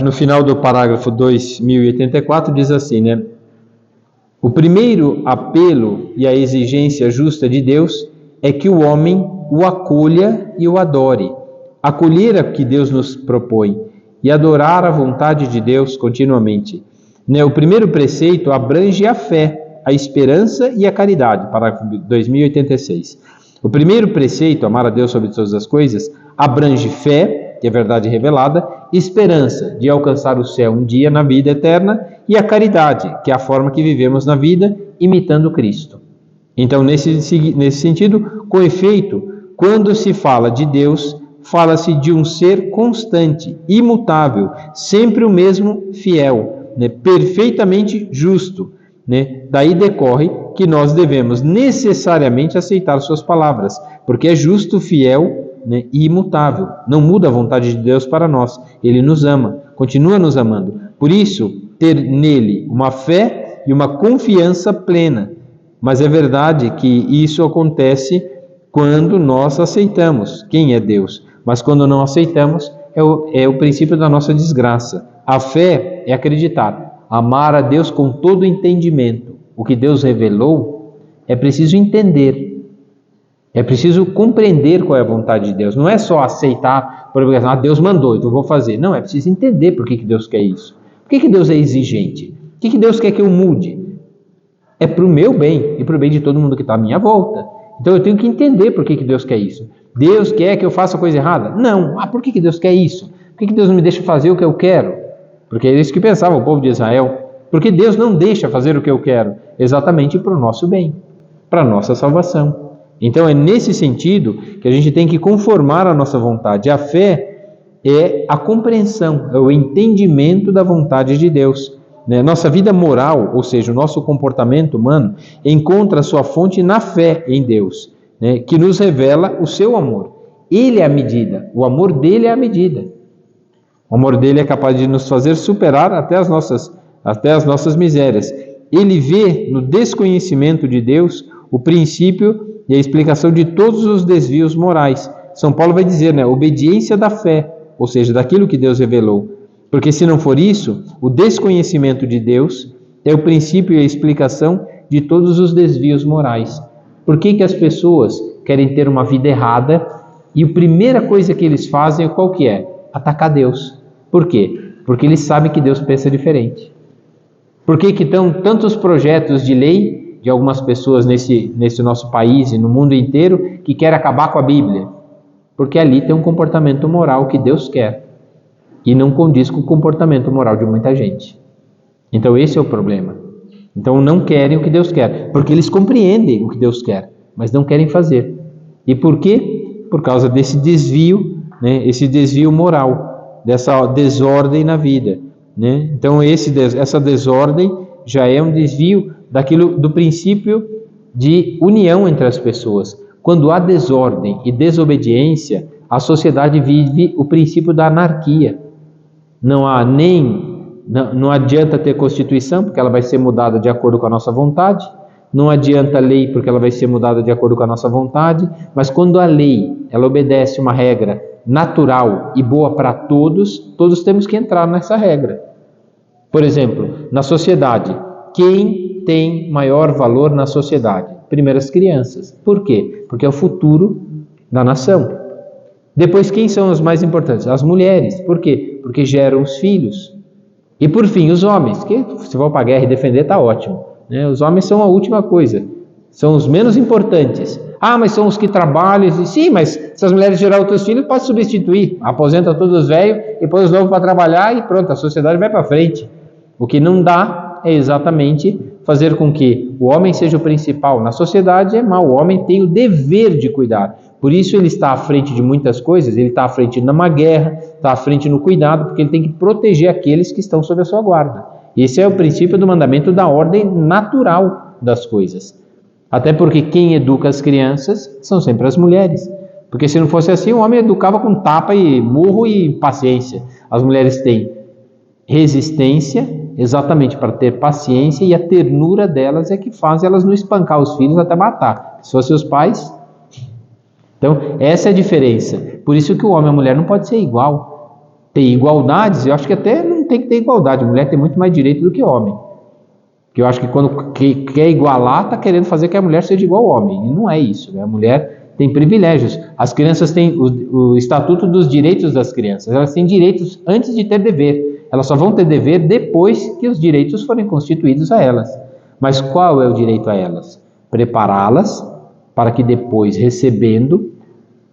No final do parágrafo 2084, diz assim, né? O primeiro apelo e a exigência justa de Deus é que o homem o acolha e o adore. Acolher o que Deus nos propõe e adorar a vontade de Deus continuamente. Né? O primeiro preceito abrange a fé, a esperança e a caridade, parágrafo 2086. O primeiro preceito, amar a Deus sobre todas as coisas, abrange fé, que é verdade revelada, esperança de alcançar o céu um dia na vida eterna, e a caridade, que é a forma que vivemos na vida, imitando Cristo. Então, nesse sentido, com efeito, quando se fala de Deus, fala-se de um ser constante, imutável, sempre o mesmo fiel, né, perfeitamente justo. Né? Daí decorre que nós devemos necessariamente aceitar suas palavras, porque é justo, fiel, né, e imutável. Não muda a vontade de Deus para nós. Ele nos ama, continua nos amando. Por isso, ter nele uma fé e uma confiança plena. Mas é verdade que isso acontece quando nós aceitamos quem é Deus. Mas quando não aceitamos, é o princípio da nossa desgraça. A fé é acreditar. Amar a Deus com todo o entendimento. O que Deus revelou, é preciso entender. É preciso compreender qual é a vontade de Deus. Não é só aceitar, por exemplo, Deus mandou, então eu vou fazer. Não, é preciso entender por que Deus quer isso. Por que Deus é exigente? Por que Deus quer que eu mude? É para o meu bem e para o bem de todo mundo que está à minha volta. Então eu tenho que entender por que Deus quer isso. Deus quer que eu faça coisa errada? Não. Por que Deus quer isso? Por que Deus não me deixa fazer o que eu quero? Porque é isso que pensava o povo de Israel. Porque Deus não deixa fazer o que eu quero? Exatamente para o nosso bem, para a nossa salvação. Então é nesse sentido que a gente tem que conformar a nossa vontade. A fé é a compreensão, é o entendimento da vontade de Deus. Nossa vida moral, ou seja, o nosso comportamento humano, encontra sua fonte na fé em Deus, que nos revela o seu amor. Ele é a medida, o amor dele é a medida. O amor dele é capaz de nos fazer superar até as nossas misérias. Ele vê no desconhecimento de Deus o princípio e a explicação de todos os desvios morais. São Paulo vai dizer, obediência da fé, ou seja, daquilo que Deus revelou. Porque se não for isso, o desconhecimento de Deus é o princípio e a explicação de todos os desvios morais. Por que as pessoas querem ter uma vida errada e a primeira coisa que eles fazem, qual que é? Atacar Deus. Por quê? Porque eles sabem que Deus pensa diferente. Por que estão tantos projetos de lei de algumas pessoas nesse nosso país e no mundo inteiro que querem acabar com a Bíblia? Porque ali tem um comportamento moral que Deus quer e não condiz com o comportamento moral de muita gente. Então esse é o problema. Então não querem o que Deus quer, porque eles compreendem o que Deus quer, mas não querem fazer. E por quê? Por causa desse desvio, esse desvio moral, dessa desordem na vida. Então essa desordem já é um desvio do princípio de união entre as pessoas. Quando há desordem e desobediência, a sociedade vive o princípio da anarquia. Não adianta ter Constituição, porque ela vai ser mudada de acordo com a nossa vontade. Não adianta lei, porque ela vai ser mudada de acordo com a nossa vontade. Mas quando a lei ela obedece uma regra natural e boa para todos, todos temos que entrar nessa regra. Por exemplo, na sociedade, quem tem maior valor na sociedade? Primeiro as crianças. Por quê? Porque é o futuro da nação. Depois, quem são os mais importantes? As mulheres. Por quê? Porque geram os filhos. E por fim, os homens, que se vão para a guerra e defender, está ótimo, né? Os homens são a última coisa, são os menos importantes. Ah, mas são os que trabalham. Sim, mas se as mulheres gerarem outros filhos, pode substituir. Aposenta todos os velhos e põe os novos para trabalhar e pronto, a sociedade vai para frente. O que não dá é exatamente fazer com que o homem seja o principal na sociedade. É mal, o homem tem o dever de cuidar. Por isso ele está à frente de muitas coisas, ele está à frente numa guerra, está à frente no cuidado, porque ele tem que proteger aqueles que estão sob a sua guarda. Esse é o princípio do mandamento da ordem natural das coisas. Até porque quem educa as crianças são sempre as mulheres. Porque se não fosse assim, o homem educava com tapa e murro e paciência. As mulheres têm resistência, exatamente para ter paciência, e a ternura delas é que faz elas não espancar os filhos até matar. Se fossem os pais... Então, essa é a diferença. Por isso que o homem e a mulher não pode ser igual. Tem igualdades, eu acho que até não tem que ter igualdade. A mulher tem muito mais direito do que o homem. Porque eu acho que quando quer igualar, está querendo fazer que a mulher seja igual ao homem. E não é isso, né? A mulher tem privilégios. As crianças têm o Estatuto dos Direitos das Crianças. Elas têm direitos antes de ter dever. Elas só vão ter dever depois que os direitos forem constituídos a elas. Mas qual é o direito a elas? Prepará-las para que depois, recebendo,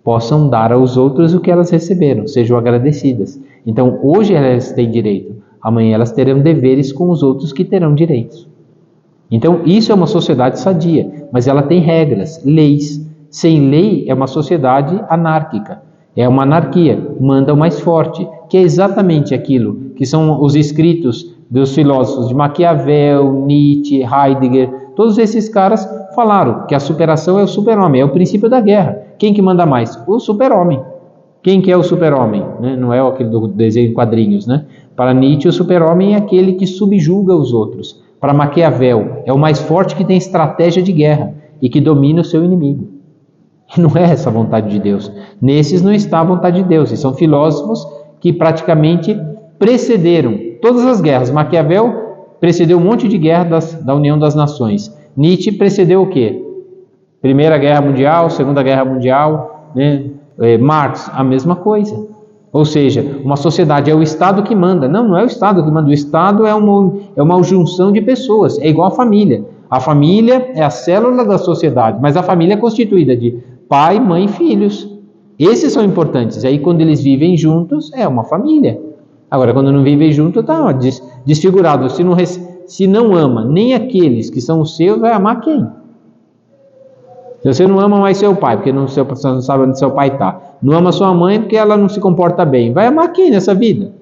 possam dar aos outros o que elas receberam, sejam agradecidas. Então, hoje elas têm direito, amanhã elas terão deveres com os outros que terão direitos. Então, isso é uma sociedade sadia, mas ela tem regras, leis. Sem lei é uma sociedade anárquica, é uma anarquia, manda o mais forte, que é exatamente aquilo que são os escritos dos filósofos de Maquiavel, Nietzsche, Heidegger. Todos esses caras falaram que a superação é o super-homem, é o princípio da guerra. Quem que manda mais? O super-homem. Quem que é o super-homem? Né? Não é aquele do desenho em quadrinhos, né? Para Nietzsche, o super-homem é aquele que subjuga os outros. Para Maquiavel, é o mais forte que tem estratégia de guerra e que domina o seu inimigo. E não é essa a vontade de Deus. Nesses não está a vontade de Deus. E são filósofos que praticamente precederam todas as guerras. Maquiavel precedeu um monte de guerra da União das Nações. Nietzsche precedeu o quê? Primeira Guerra Mundial, Segunda Guerra Mundial, né? Marx, a mesma coisa. Ou seja, uma sociedade é o Estado que manda. Não, não é o Estado que manda. O Estado é uma junção de pessoas. É igual a família. A família é a célula da sociedade, mas a família é constituída de pai, mãe e filhos. Esses são importantes. Aí quando eles vivem juntos, é uma família. Agora, quando não vivem juntos, está desfigurado. Se não ama nem aqueles que são os seus, vai amar quem? Se você não ama mais seu pai, porque você não sabe onde seu pai está. Não ama sua mãe porque ela não se comporta bem. Vai amar quem nessa vida?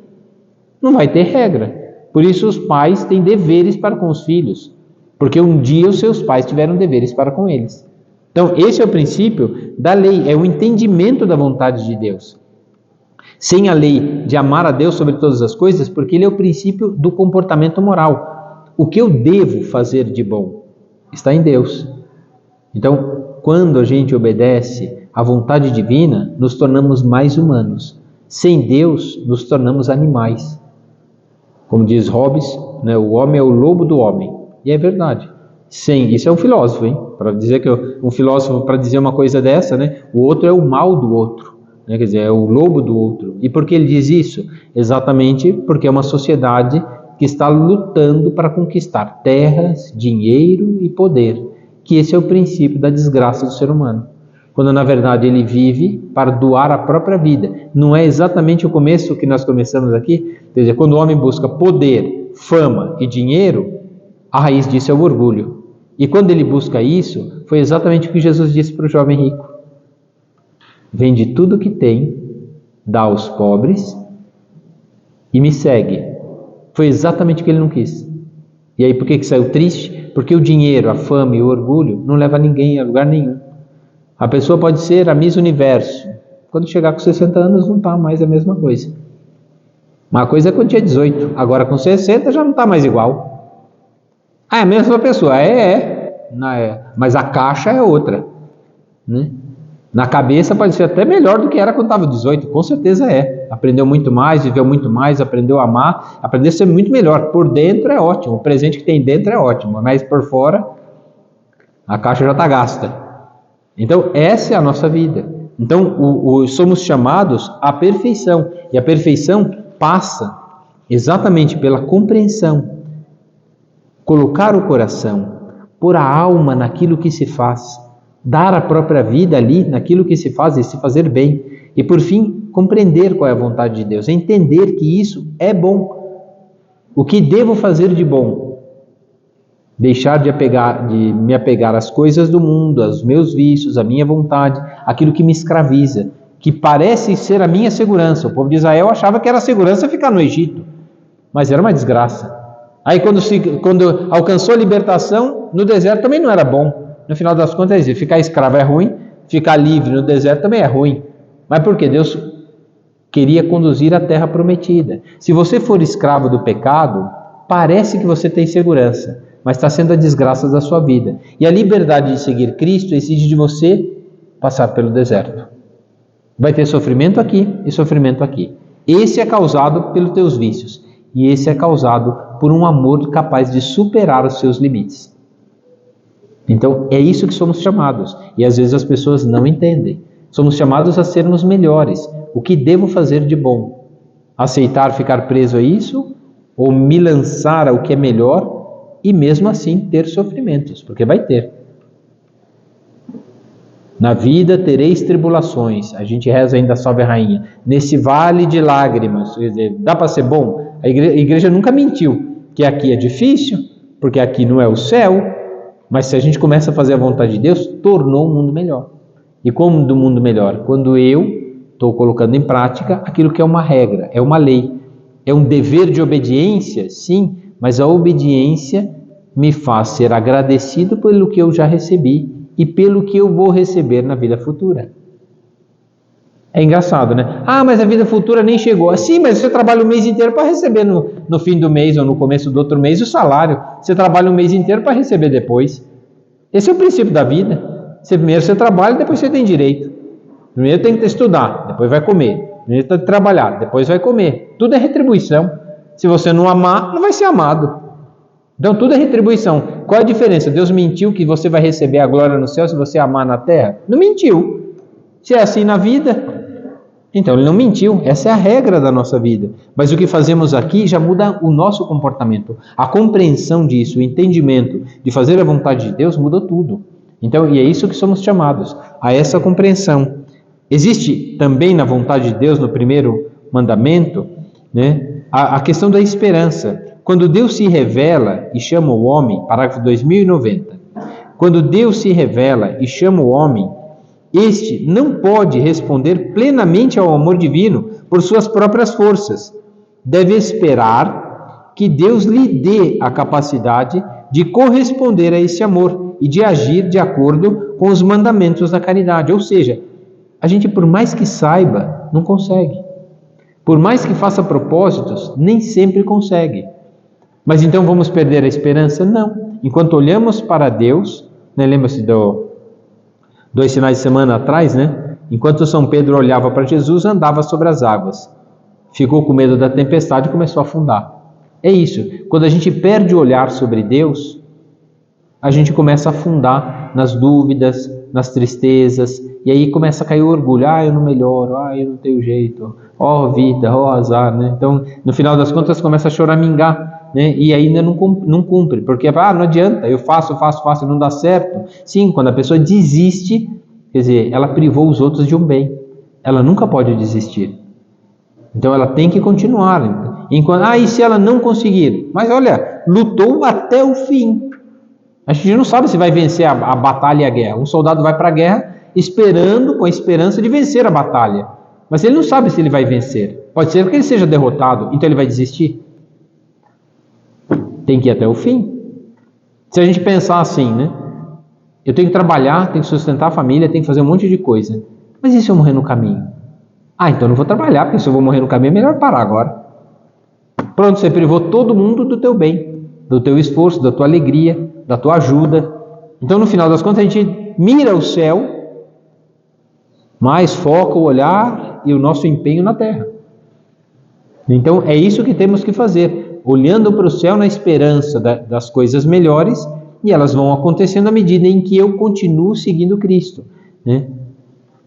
Não vai ter regra. Por isso os pais têm deveres para com os filhos. Porque um dia os seus pais tiveram deveres para com eles. Então, esse é o princípio da lei. É o entendimento da vontade de Deus. Sem a lei de amar a Deus sobre todas as coisas, porque ele é o princípio do comportamento moral. O que eu devo fazer de bom está em Deus. Então, quando a gente obedece à vontade divina, nos tornamos mais humanos. Sem Deus, nos tornamos animais. Como diz Hobbes, né, o homem é o lobo do homem. E é verdade. Isso é um filósofo, hein? Para dizer que um filósofo, para dizer uma coisa dessa, né, o outro é o mal do outro. Quer dizer, é o lobo do outro. E por que ele diz isso? Exatamente porque é uma sociedade que está lutando para conquistar terras, dinheiro e poder. Que esse é o princípio da desgraça do ser humano. Quando na verdade ele vive para doar a própria vida. Não é exatamente o começo que nós começamos aqui? Quer dizer, quando o homem busca poder, fama e dinheiro, a raiz disso é o orgulho. E quando ele busca isso, foi exatamente o que Jesus disse para o jovem rico. Vende tudo que tem, dá aos pobres e me segue. Foi exatamente o que ele não quis. E aí por que saiu triste? Porque o dinheiro, a fama e o orgulho não leva ninguém a lugar nenhum. A pessoa pode ser a Miss Universo. Quando chegar com 60 anos não está mais a mesma coisa. Uma coisa é quando tinha 18. Agora com 60 já não está mais igual. É a mesma pessoa. Mas a caixa é outra. Né? Na cabeça pode ser até melhor do que era quando estava 18, com certeza é. Aprendeu muito mais, viveu muito mais, aprendeu a amar, aprendeu a ser muito melhor. Por dentro é ótimo, o presente que tem dentro é ótimo, mas por fora a caixa já está gasta. Então essa é a nossa vida. Então, somos chamados à perfeição, e a perfeição passa exatamente pela compreensão, colocar o coração, pôr a alma naquilo que se faz, dar a própria vida ali naquilo que se faz e se fazer bem, e por fim, compreender qual é a vontade de Deus, entender que isso é bom. O que devo fazer de bom? Deixar de me apegar às coisas do mundo, aos meus vícios, à minha vontade, aquilo que me escraviza, que parece ser a minha segurança. O povo de Israel achava que era segurança ficar no Egito, mas era uma desgraça. Aí quando alcançou a libertação, no deserto também não era bom. No final das contas, ficar escravo é ruim, ficar livre no deserto também é ruim. Mas por quê? Deus queria conduzir à terra prometida. Se você for escravo do pecado, parece que você tem segurança, mas está sendo a desgraça da sua vida. E a liberdade de seguir Cristo exige de você passar pelo deserto. Vai ter sofrimento aqui e sofrimento aqui. Esse é causado pelos teus vícios. E esse é causado por um amor capaz de superar os seus limites. Então, é isso que somos chamados. E às vezes as pessoas não entendem. Somos chamados a sermos melhores. O que devo fazer de bom? Aceitar ficar preso a isso? Ou me lançar ao que é melhor? E mesmo assim ter sofrimentos, porque vai ter. Na vida tereis tribulações. A gente reza ainda Salve Rainha. Nesse vale de lágrimas. Quer dizer, dá para ser bom? A igreja nunca mentiu que aqui é difícil, porque aqui não é o céu. Mas se a gente começa a fazer a vontade de Deus, tornou o mundo melhor. E como do mundo melhor? Quando eu estou colocando em prática aquilo que é uma regra, é uma lei. É um dever de obediência, sim, mas a obediência me faz ser agradecido pelo que eu já recebi e pelo que eu vou receber na vida futura. É engraçado, né? Ah, mas a vida futura nem chegou. Sim, mas você trabalha o mês inteiro para receber no fim do mês ou no começo do outro mês o salário. Você trabalha o mês inteiro para receber depois. Esse é o princípio da vida. Primeiro você trabalha, depois você tem direito. Primeiro tem que estudar, depois vai comer. Primeiro tem que trabalhar, depois vai comer. Tudo é retribuição. Se você não amar, não vai ser amado. Então tudo é retribuição. Qual é a diferença? Deus mentiu que você vai receber a glória no céu se você amar na terra? Não mentiu. Se é assim na vida, então ele não mentiu. Essa é a regra da nossa vida. Mas o que fazemos aqui já muda o nosso comportamento. A compreensão disso, o entendimento de fazer a vontade de Deus mudou tudo. Então, e é isso que somos chamados, a essa compreensão. Existe também na vontade de Deus, no primeiro mandamento, né, a questão da esperança. Quando Deus se revela e chama o homem, parágrafo 2090, quando Deus se revela e chama o homem, este não pode responder plenamente ao amor divino por suas próprias forças. Deve esperar que Deus lhe dê a capacidade de corresponder a esse amor e de agir de acordo com os mandamentos da caridade. Ou seja, a gente, por mais que saiba, não consegue. Por mais que faça propósitos, nem sempre consegue. Mas então vamos perder a esperança? Não. Enquanto olhamos para Deus, né, lembra-se dois finais de semana atrás, né? Enquanto São Pedro olhava para Jesus, andava sobre as águas. Ficou com medo da tempestade e começou a afundar. É isso. Quando a gente perde o olhar sobre Deus, a gente começa a afundar nas dúvidas, nas tristezas, e aí começa a cair o orgulho. Ah, eu não melhoro, eu não tenho jeito, vida, azar, né? Então, no final das contas, começa a choramingar, né? E ainda não cumpre, porque não adianta, eu faço, e não dá certo. Sim, quando a pessoa desiste, quer dizer, ela privou os outros de um bem. Ela nunca pode desistir. Então, ela tem que continuar. Enquanto, e se ela não conseguir? Mas olha, lutou até o fim. A gente não sabe se vai vencer a batalha e a guerra. Um soldado vai para a guerra com a esperança de vencer a batalha. Mas ele não sabe se ele vai vencer. Pode ser que ele seja derrotado, então ele vai desistir. Tem que ir até o fim. Se a gente pensar assim, né? Eu tenho que trabalhar, tenho que sustentar a família, tenho que fazer um monte de coisa. Mas e se eu morrer no caminho? Então eu não vou trabalhar, porque se eu vou morrer no caminho é melhor parar agora. Pronto, você privou todo mundo do teu bem, do teu esforço, da tua alegria, da tua ajuda. Então, no final das contas, a gente mira o céu, mas foca o olhar e o nosso empenho na terra. Então, é isso que temos que fazer, olhando para o céu na esperança das coisas melhores, e elas vão acontecendo à medida em que eu continuo seguindo Cristo, né?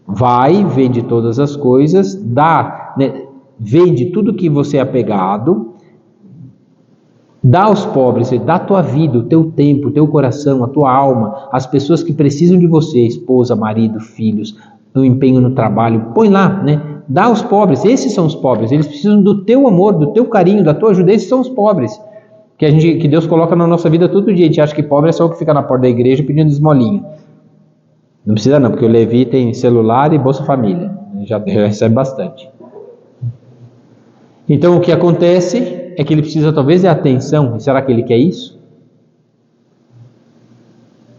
Vai, vende todas as coisas, dá, né, vende tudo que você é apegado, dá aos pobres, dá a tua vida, o teu tempo, o teu coração, a tua alma, as pessoas que precisam de você, esposa, marido, filhos, o empenho no trabalho, põe lá, né? Dá aos pobres, esses são os pobres, eles precisam do teu amor, do teu carinho, da tua ajuda, esses são os pobres, que Deus coloca na nossa vida todo dia. A gente acha que pobre é só o que fica na porta da igreja pedindo esmolinha. Não precisa não, porque o Levi tem celular e Bolsa Família, já recebe bastante. Então o que acontece é que ele precisa talvez de atenção. E será que ele quer isso?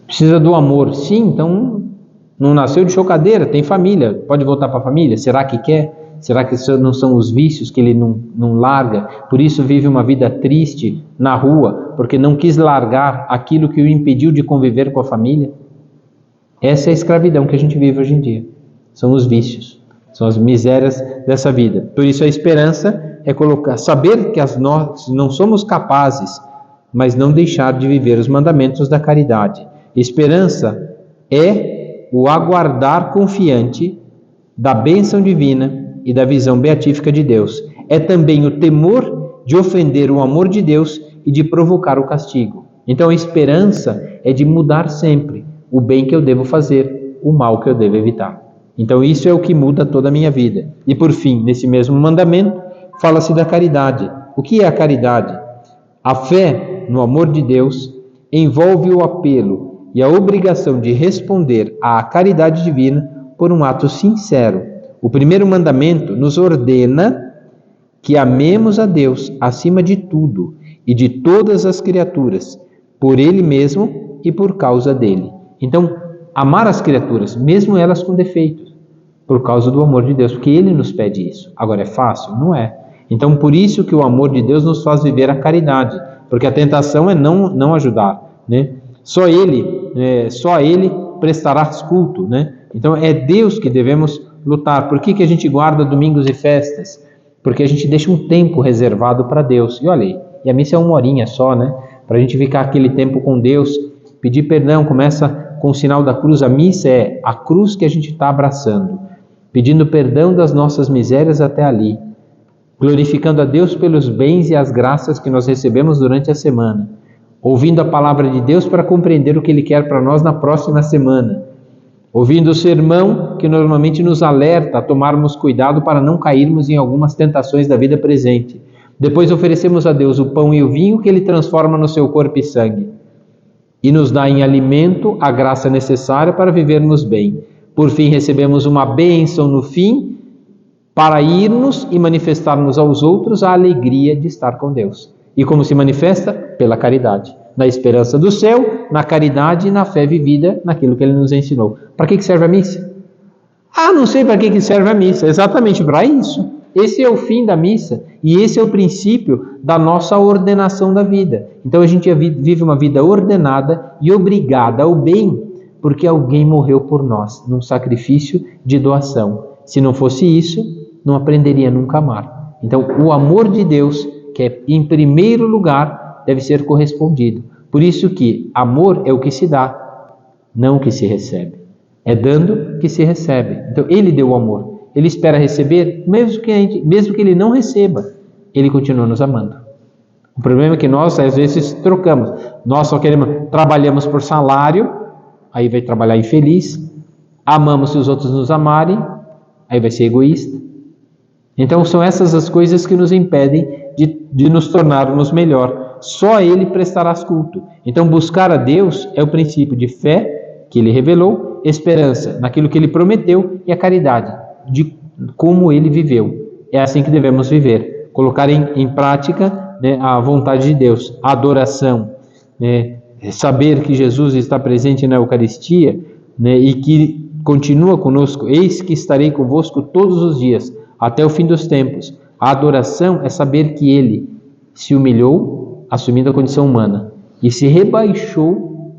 Precisa do amor, sim. Então não nasceu de chocadeira, tem família, pode voltar para a família. Será que quer? Será que não são os vícios que ele não larga? Por isso vive uma vida triste na rua, porque não quis largar aquilo que o impediu de conviver com a família. Essa é a escravidão que a gente vive hoje em dia. São os vícios, são as misérias dessa vida. Por isso a esperança é saber que nós não somos capazes, mas não deixar de viver os mandamentos da caridade. Esperança é o aguardar confiante da bênção divina e da visão beatífica de Deus. É também o temor de ofender o amor de Deus e de provocar o castigo. Então a esperança é de mudar sempre o bem que eu devo fazer, o mal que eu devo evitar. Então isso é o que muda toda a minha vida. E por fim, nesse mesmo mandamento, fala-se da caridade. O que é a caridade? A fé no amor de Deus envolve o apelo e a obrigação de responder à caridade divina por um ato sincero. O primeiro mandamento nos ordena que amemos a Deus acima de tudo e de todas as criaturas, por Ele mesmo e por causa dele. Então, amar as criaturas, mesmo elas com defeitos, por causa do amor de Deus, porque Ele nos pede isso. Agora, é fácil? Não é. Então, por isso que o amor de Deus nos faz viver a caridade, porque a tentação é não ajudar, né? Só Ele prestarás culto, né? Então, é Deus que devemos lutar. Por que a gente guarda domingos e festas? Porque a gente deixa um tempo reservado para Deus. E olha aí, e a missa é 1 horinha só, né? Para a gente ficar aquele tempo com Deus, pedir perdão, começa com o sinal da cruz. A missa é a cruz que a gente está abraçando, pedindo perdão das nossas misérias até ali, glorificando a Deus pelos bens e as graças que nós recebemos durante a semana, ouvindo a palavra de Deus para compreender o que Ele quer para nós na próxima semana, ouvindo o sermão que normalmente nos alerta a tomarmos cuidado para não cairmos em algumas tentações da vida presente. Depois oferecemos a Deus o pão e o vinho que Ele transforma no seu corpo e sangue e nos dá em alimento a graça necessária para vivermos bem. Por fim, recebemos uma bênção no fim para irmos e manifestarmos aos outros a alegria de estar com Deus. E como se manifesta? Pela caridade. Na esperança do céu, na caridade e na fé vivida naquilo que Ele nos ensinou. Para que serve a missa? Não sei para que serve a missa. Exatamente para isso. Esse é o fim da missa e esse é o princípio da nossa ordenação da vida. Então a gente vive uma vida ordenada e obrigada ao bem, porque alguém morreu por nós, num sacrifício de doação. Se não fosse isso, não aprenderia nunca a amar. Então o amor de Deus, que é em primeiro lugar, deve ser correspondido. Por isso que amor é o que se dá, não o que se recebe. É dando que se recebe. Então Ele deu o amor. Ele espera receber, mesmo que Ele não receba, Ele continua nos amando. O problema é que nós, às vezes, trocamos. Nós só trabalhamos por salário, aí vai trabalhar infeliz. Amamos se os outros nos amarem, aí vai ser egoísta. Então, são essas as coisas que nos impedem de nos tornarmos melhor. Só a Ele prestarás culto. Então, buscar a Deus é o princípio de fé que Ele revelou, esperança naquilo que Ele prometeu e a caridade de como Ele viveu. É assim que devemos viver, colocar em prática, né, a vontade de Deus, a adoração, né, saber que Jesus está presente na Eucaristia, né, e que continua conosco. Eis que estarei convosco todos os dias, até o fim dos tempos. A adoração é saber que Ele se humilhou, assumindo a condição humana, e se rebaixou,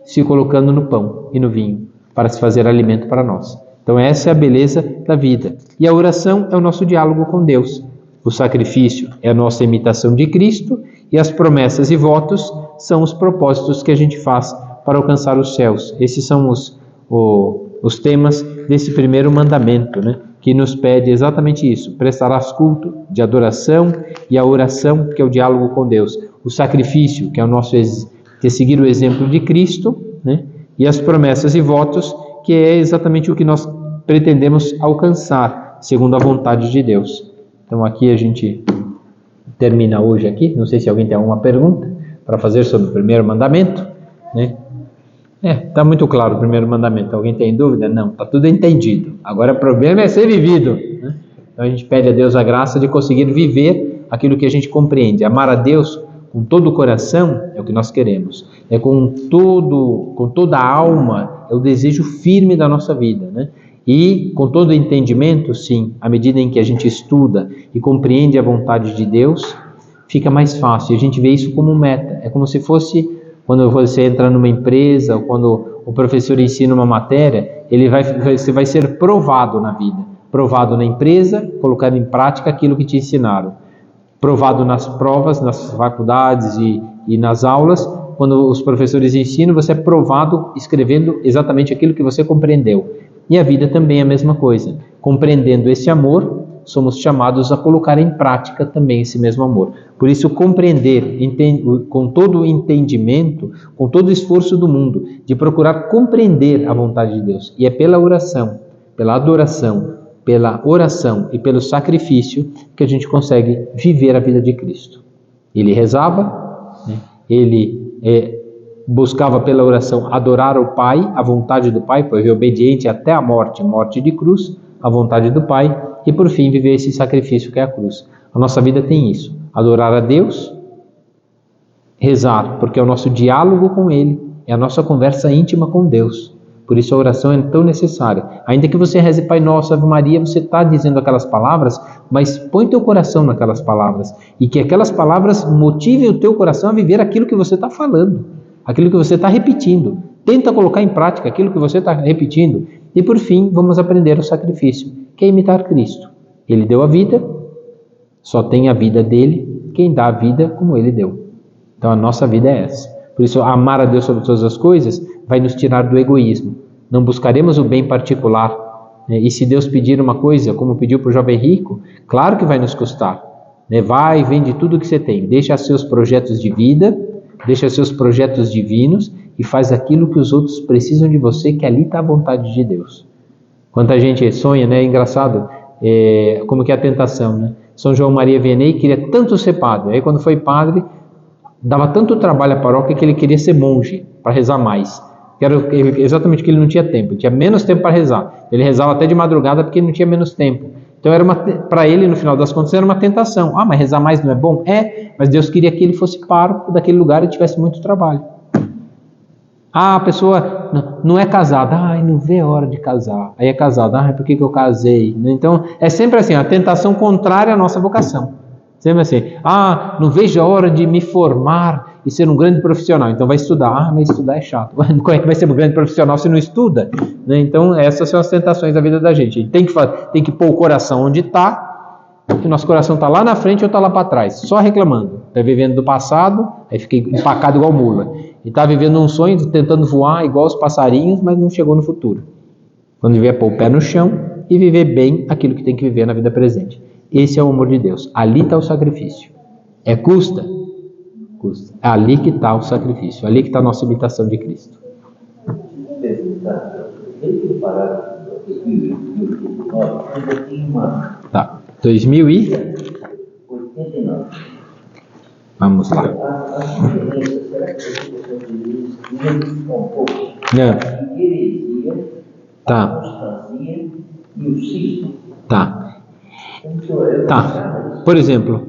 se colocando no pão e no vinho, para se fazer alimento para nós. Então essa é a beleza da vida. E a oração é o nosso diálogo com Deus. O sacrifício é a nossa imitação de Cristo e as promessas e votos são os propósitos que a gente faz para alcançar os céus. Esses são os temas desse primeiro mandamento, né? Que nos pede exatamente isso: prestarás culto de adoração, e a oração, que é o diálogo com Deus, o sacrifício, que é o nosso que é seguir o exemplo de Cristo, né? E as promessas e votos, que é exatamente o que nós pretendemos alcançar, segundo a vontade de Deus. Então aqui a gente termina hoje aqui. Não sei se alguém tem alguma pergunta para fazer sobre o primeiro mandamento, né? Está muito claro o primeiro mandamento. Alguém tem dúvida? Não, está tudo entendido. Agora o problema é ser vivido, né? Então a gente pede a Deus a graça de conseguir viver aquilo que a gente compreende. Amar a Deus com todo o coração é o que nós queremos. Com toda a alma é o desejo firme da nossa vida, né? E com todo o entendimento, sim, à medida em que a gente estuda e compreende a vontade de Deus, fica mais fácil. A gente vê isso como meta. É como se fosse quando você entra numa empresa, ou quando o professor ensina uma matéria, você vai ser provado na vida. Provado na empresa, colocando em prática aquilo que te ensinaram. Provado nas provas, nas faculdades e nas aulas. Quando os professores ensinam, você é provado escrevendo exatamente aquilo que você compreendeu. E a vida também é a mesma coisa. Compreendendo esse amor, somos chamados a colocar em prática também esse mesmo amor. Por isso, compreender com todo o entendimento, com todo o esforço do mundo, de procurar compreender a vontade de Deus. E é pela oração, pela adoração, pela oração e pelo sacrifício que a gente consegue viver a vida de Cristo. Ele rezava, né? Ele buscava pela oração adorar o Pai, a vontade do Pai, foi obediente até a morte de cruz, a vontade do Pai, e por fim viver esse sacrifício que é a cruz. A nossa vida tem isso: adorar a Deus, rezar, porque é o nosso diálogo com Ele, é a nossa conversa íntima com Deus. Por isso a oração é tão necessária. Ainda que você reze Pai Nosso, Ave Maria, você está dizendo aquelas palavras, mas põe teu coração naquelas palavras, e que aquelas palavras motivem o teu coração a viver aquilo que você está falando, aquilo que você está repetindo. Tenta colocar em prática aquilo que você está repetindo. E por fim, vamos aprender o sacrifício, que é imitar Cristo. Ele deu a vida, só tem a vida dele quem dá a vida como ele deu. Então a nossa vida é essa. Por isso, amar a Deus sobre todas as coisas vai nos tirar do egoísmo. Não buscaremos o bem particular, né? E se Deus pedir uma coisa, como pediu para o jovem rico, claro que vai nos custar, né? Vai e vende tudo que você tem, deixa seus projetos de vida, deixa seus projetos divinos e faz aquilo que os outros precisam de você, que ali está a vontade de Deus. Quanta gente sonha, né? É engraçado, como que é a tentação, né? São João Maria Vianney queria tanto ser padre. Aí quando foi padre, dava tanto trabalho à paróquia que ele queria ser monge, para rezar mais. Exatamente porque ele não tinha tempo, ele tinha menos tempo para rezar. Ele rezava até de madrugada porque ele não tinha menos tempo. Então para ele, no final das contas, era uma tentação. Mas rezar mais não é bom? Mas Deus queria que ele fosse pároco daquele lugar e tivesse muito trabalho. A pessoa não é casada, não vê a hora de casar. Aí é casada, por que eu casei? Então é sempre assim, a tentação contrária à nossa vocação. Sempre assim, não vejo a hora de me formar e ser um grande profissional, então vai estudar. Mas estudar é chato. Como é que vai ser um grande profissional se não estuda? Né? Então essas são as tentações da vida da gente. A gente tem que pôr o coração onde está, porque o nosso coração está lá na frente ou está lá para trás, só reclamando. Está vivendo do passado, aí fica empacado igual mula. E está vivendo um sonho, tentando voar igual os passarinhos, mas não chegou no futuro. Quando vier pôr o pé no chão e viver bem aquilo que tem que viver na vida presente. Esse é o amor de Deus. Ali está o sacrifício. Custa? Custa. É ali que está o sacrifício. Ali que está a nossa imitação de Cristo. Tá. 2089. Vamos lá. Não. Tá. Tá. Por exemplo,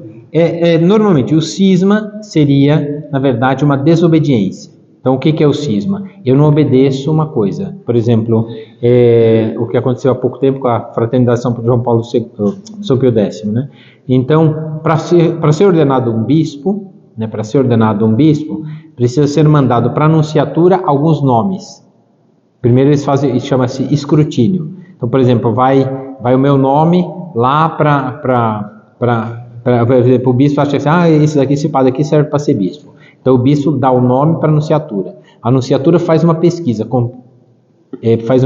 normalmente o cisma seria, na verdade, uma desobediência. Então, o que é o cisma? Eu não obedeço uma coisa. Por exemplo, o que aconteceu há pouco tempo com a Fraternidade São Pio X, né? Então, para ser ordenado um bispo, né, precisa ser mandado para a anunciatura alguns nomes. Primeiro eles fazem, chama-se escrutínio. Então, por exemplo, vai o meu nome lá por exemplo, o bispo acha assim, esse padre aqui serve para ser bispo. Então o bispo dá o nome para a anunciatura. A anunciatura faz uma pesquisa, faz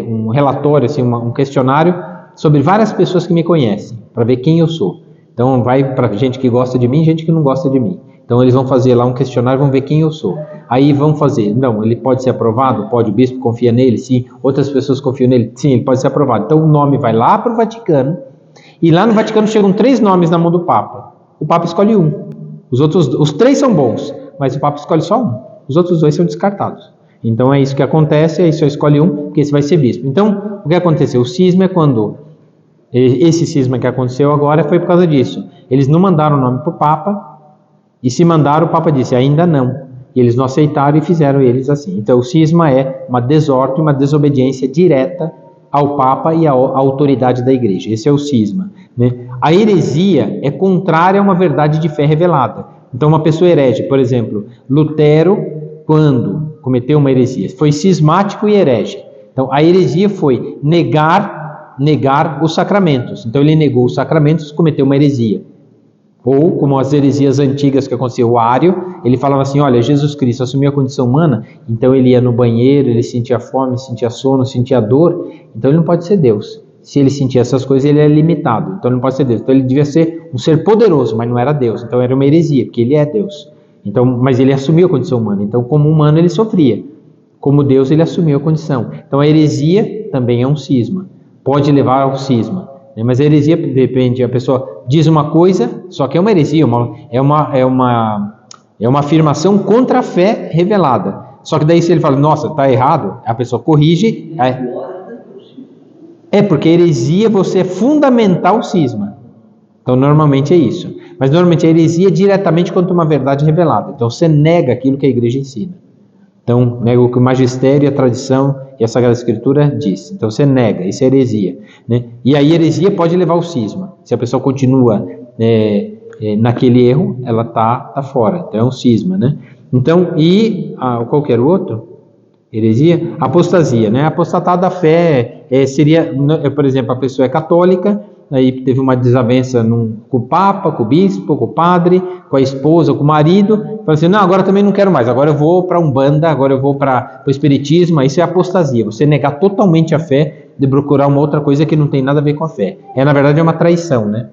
um relatório, assim, um questionário sobre várias pessoas que me conhecem, para ver quem eu sou. Então vai para gente que gosta de mim, gente que não gosta de mim. Então eles vão fazer lá um questionário, vão ver quem eu sou. Aí vão fazer, não, ele pode ser aprovado? Pode, o bispo confia nele? Sim. Outras pessoas confiam nele? Sim, ele pode ser aprovado. Então o nome vai lá para o Vaticano, e lá no Vaticano chegam 3 nomes na mão do Papa. O Papa escolhe um. Os 3 são bons, mas o Papa escolhe só um. Os outros 2 são descartados. Então é isso que acontece, aí só escolhe um, porque esse vai ser bispo. Então, o que aconteceu? O cisma é quando... Esse cisma que aconteceu agora foi por causa disso. Eles não mandaram o nome para o Papa, e se mandaram, o Papa disse, ainda não. E eles não aceitaram e fizeram eles assim. Então o cisma é uma desordem, uma desobediência direta ao Papa e à autoridade da Igreja. Esse é o cisma, né? A heresia é contrária a uma verdade de fé revelada. Então uma pessoa herege, por exemplo, Lutero, quando cometeu uma heresia, foi cismático e herege. Então a heresia foi negar os sacramentos. Então ele negou os sacramentos, cometeu uma heresia. Ou, como as heresias antigas que aconteceu, o Ário, ele falava assim, olha, Jesus Cristo assumiu a condição humana, então ele ia no banheiro, ele sentia fome, sentia sono, sentia dor, então ele não pode ser Deus. Se ele sentia essas coisas, ele é limitado, então ele não pode ser Deus. Então ele devia ser um ser poderoso, mas não era Deus, então era uma heresia, porque ele é Deus. Então, mas ele assumiu a condição humana, então como humano ele sofria, como Deus ele assumiu a condição. Então a heresia também é um cisma, pode levar ao cisma. Mas a heresia depende, a pessoa diz uma coisa, só que é uma heresia, é uma afirmação contra a fé revelada. Só que daí se ele fala, nossa, está errado, a pessoa corrige. Porque heresia você é fundamental cisma. Então normalmente é isso. Mas normalmente a heresia é diretamente contra uma verdade revelada. Então você nega aquilo que a igreja ensina. Então, nega o que o magistério, a tradição e a Sagrada Escritura diz. Então, você nega, isso é heresia, né? E aí, heresia pode levar ao cisma. Se a pessoa continua naquele erro, ela tá fora. Então, é um cisma, né? Então, qualquer outro? Heresia? Apostasia, né? Apostatar da fé seria, por exemplo, a pessoa é católica, aí teve uma desavença com o Papa, com o Bispo, com o Padre, com a esposa, com o marido, fala assim, não, agora também não quero mais, agora eu vou para Umbanda, agora eu vou para o Espiritismo, isso é apostasia, você negar totalmente a fé, de procurar uma outra coisa que não tem nada a ver com a fé. Na verdade é uma traição, né?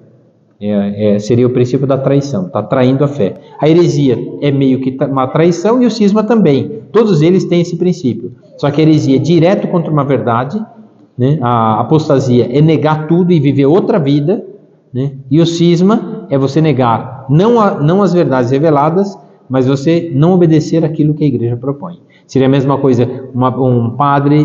Seria o princípio da traição, está traindo a fé. A heresia é meio que uma traição e o cisma também, todos eles têm esse princípio, só que a heresia é direto contra uma verdade, né? A apostasia é negar tudo e viver outra vida, né? E o cisma é você negar não as verdades reveladas, mas você não obedecer aquilo que a igreja propõe. Seria a mesma coisa, um padre,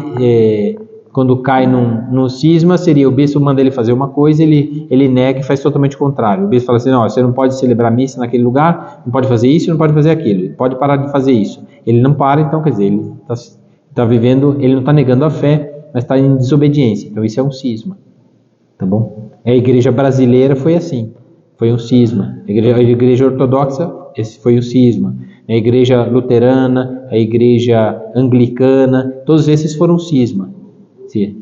quando cai num cisma, seria o bispo manda ele fazer uma coisa, ele nega e faz totalmente o contrário. O bispo fala assim, não, você não pode celebrar missa naquele lugar, não pode fazer isso, não pode fazer aquilo, pode parar de fazer isso. Ele não para, então quer dizer, ele está vivendo, ele não está negando a fé, mas está em desobediência. Então isso é um cisma, tá bom? A igreja brasileira foi assim, foi um cisma. A igreja ortodoxa, esse foi o cisma. A igreja luterana, a igreja anglicana, todos esses foram cisma. Sim,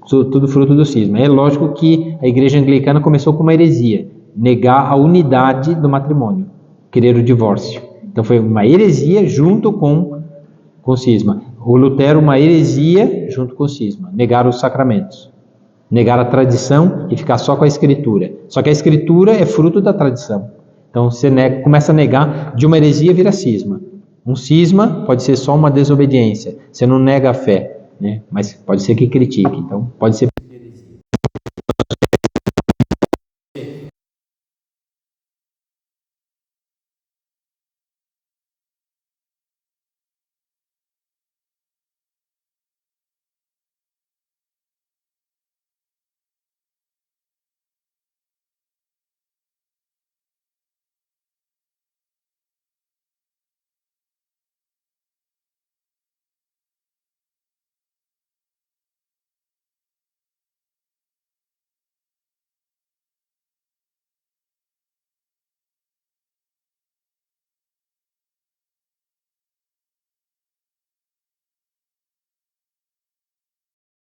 tudo fruto do cisma. É lógico que a igreja anglicana começou com uma heresia, negar a unidade do matrimônio, querer o divórcio. Então foi uma heresia junto com o cisma. O Lutero, uma heresia junto com o cisma, negar os sacramentos, negar a tradição e ficar só com a escritura. Só que a escritura é fruto da tradição. Então você começa a negar, de uma heresia vira cisma. Um cisma pode ser só uma desobediência, você não nega a fé, né? Mas pode ser que critique, então pode ser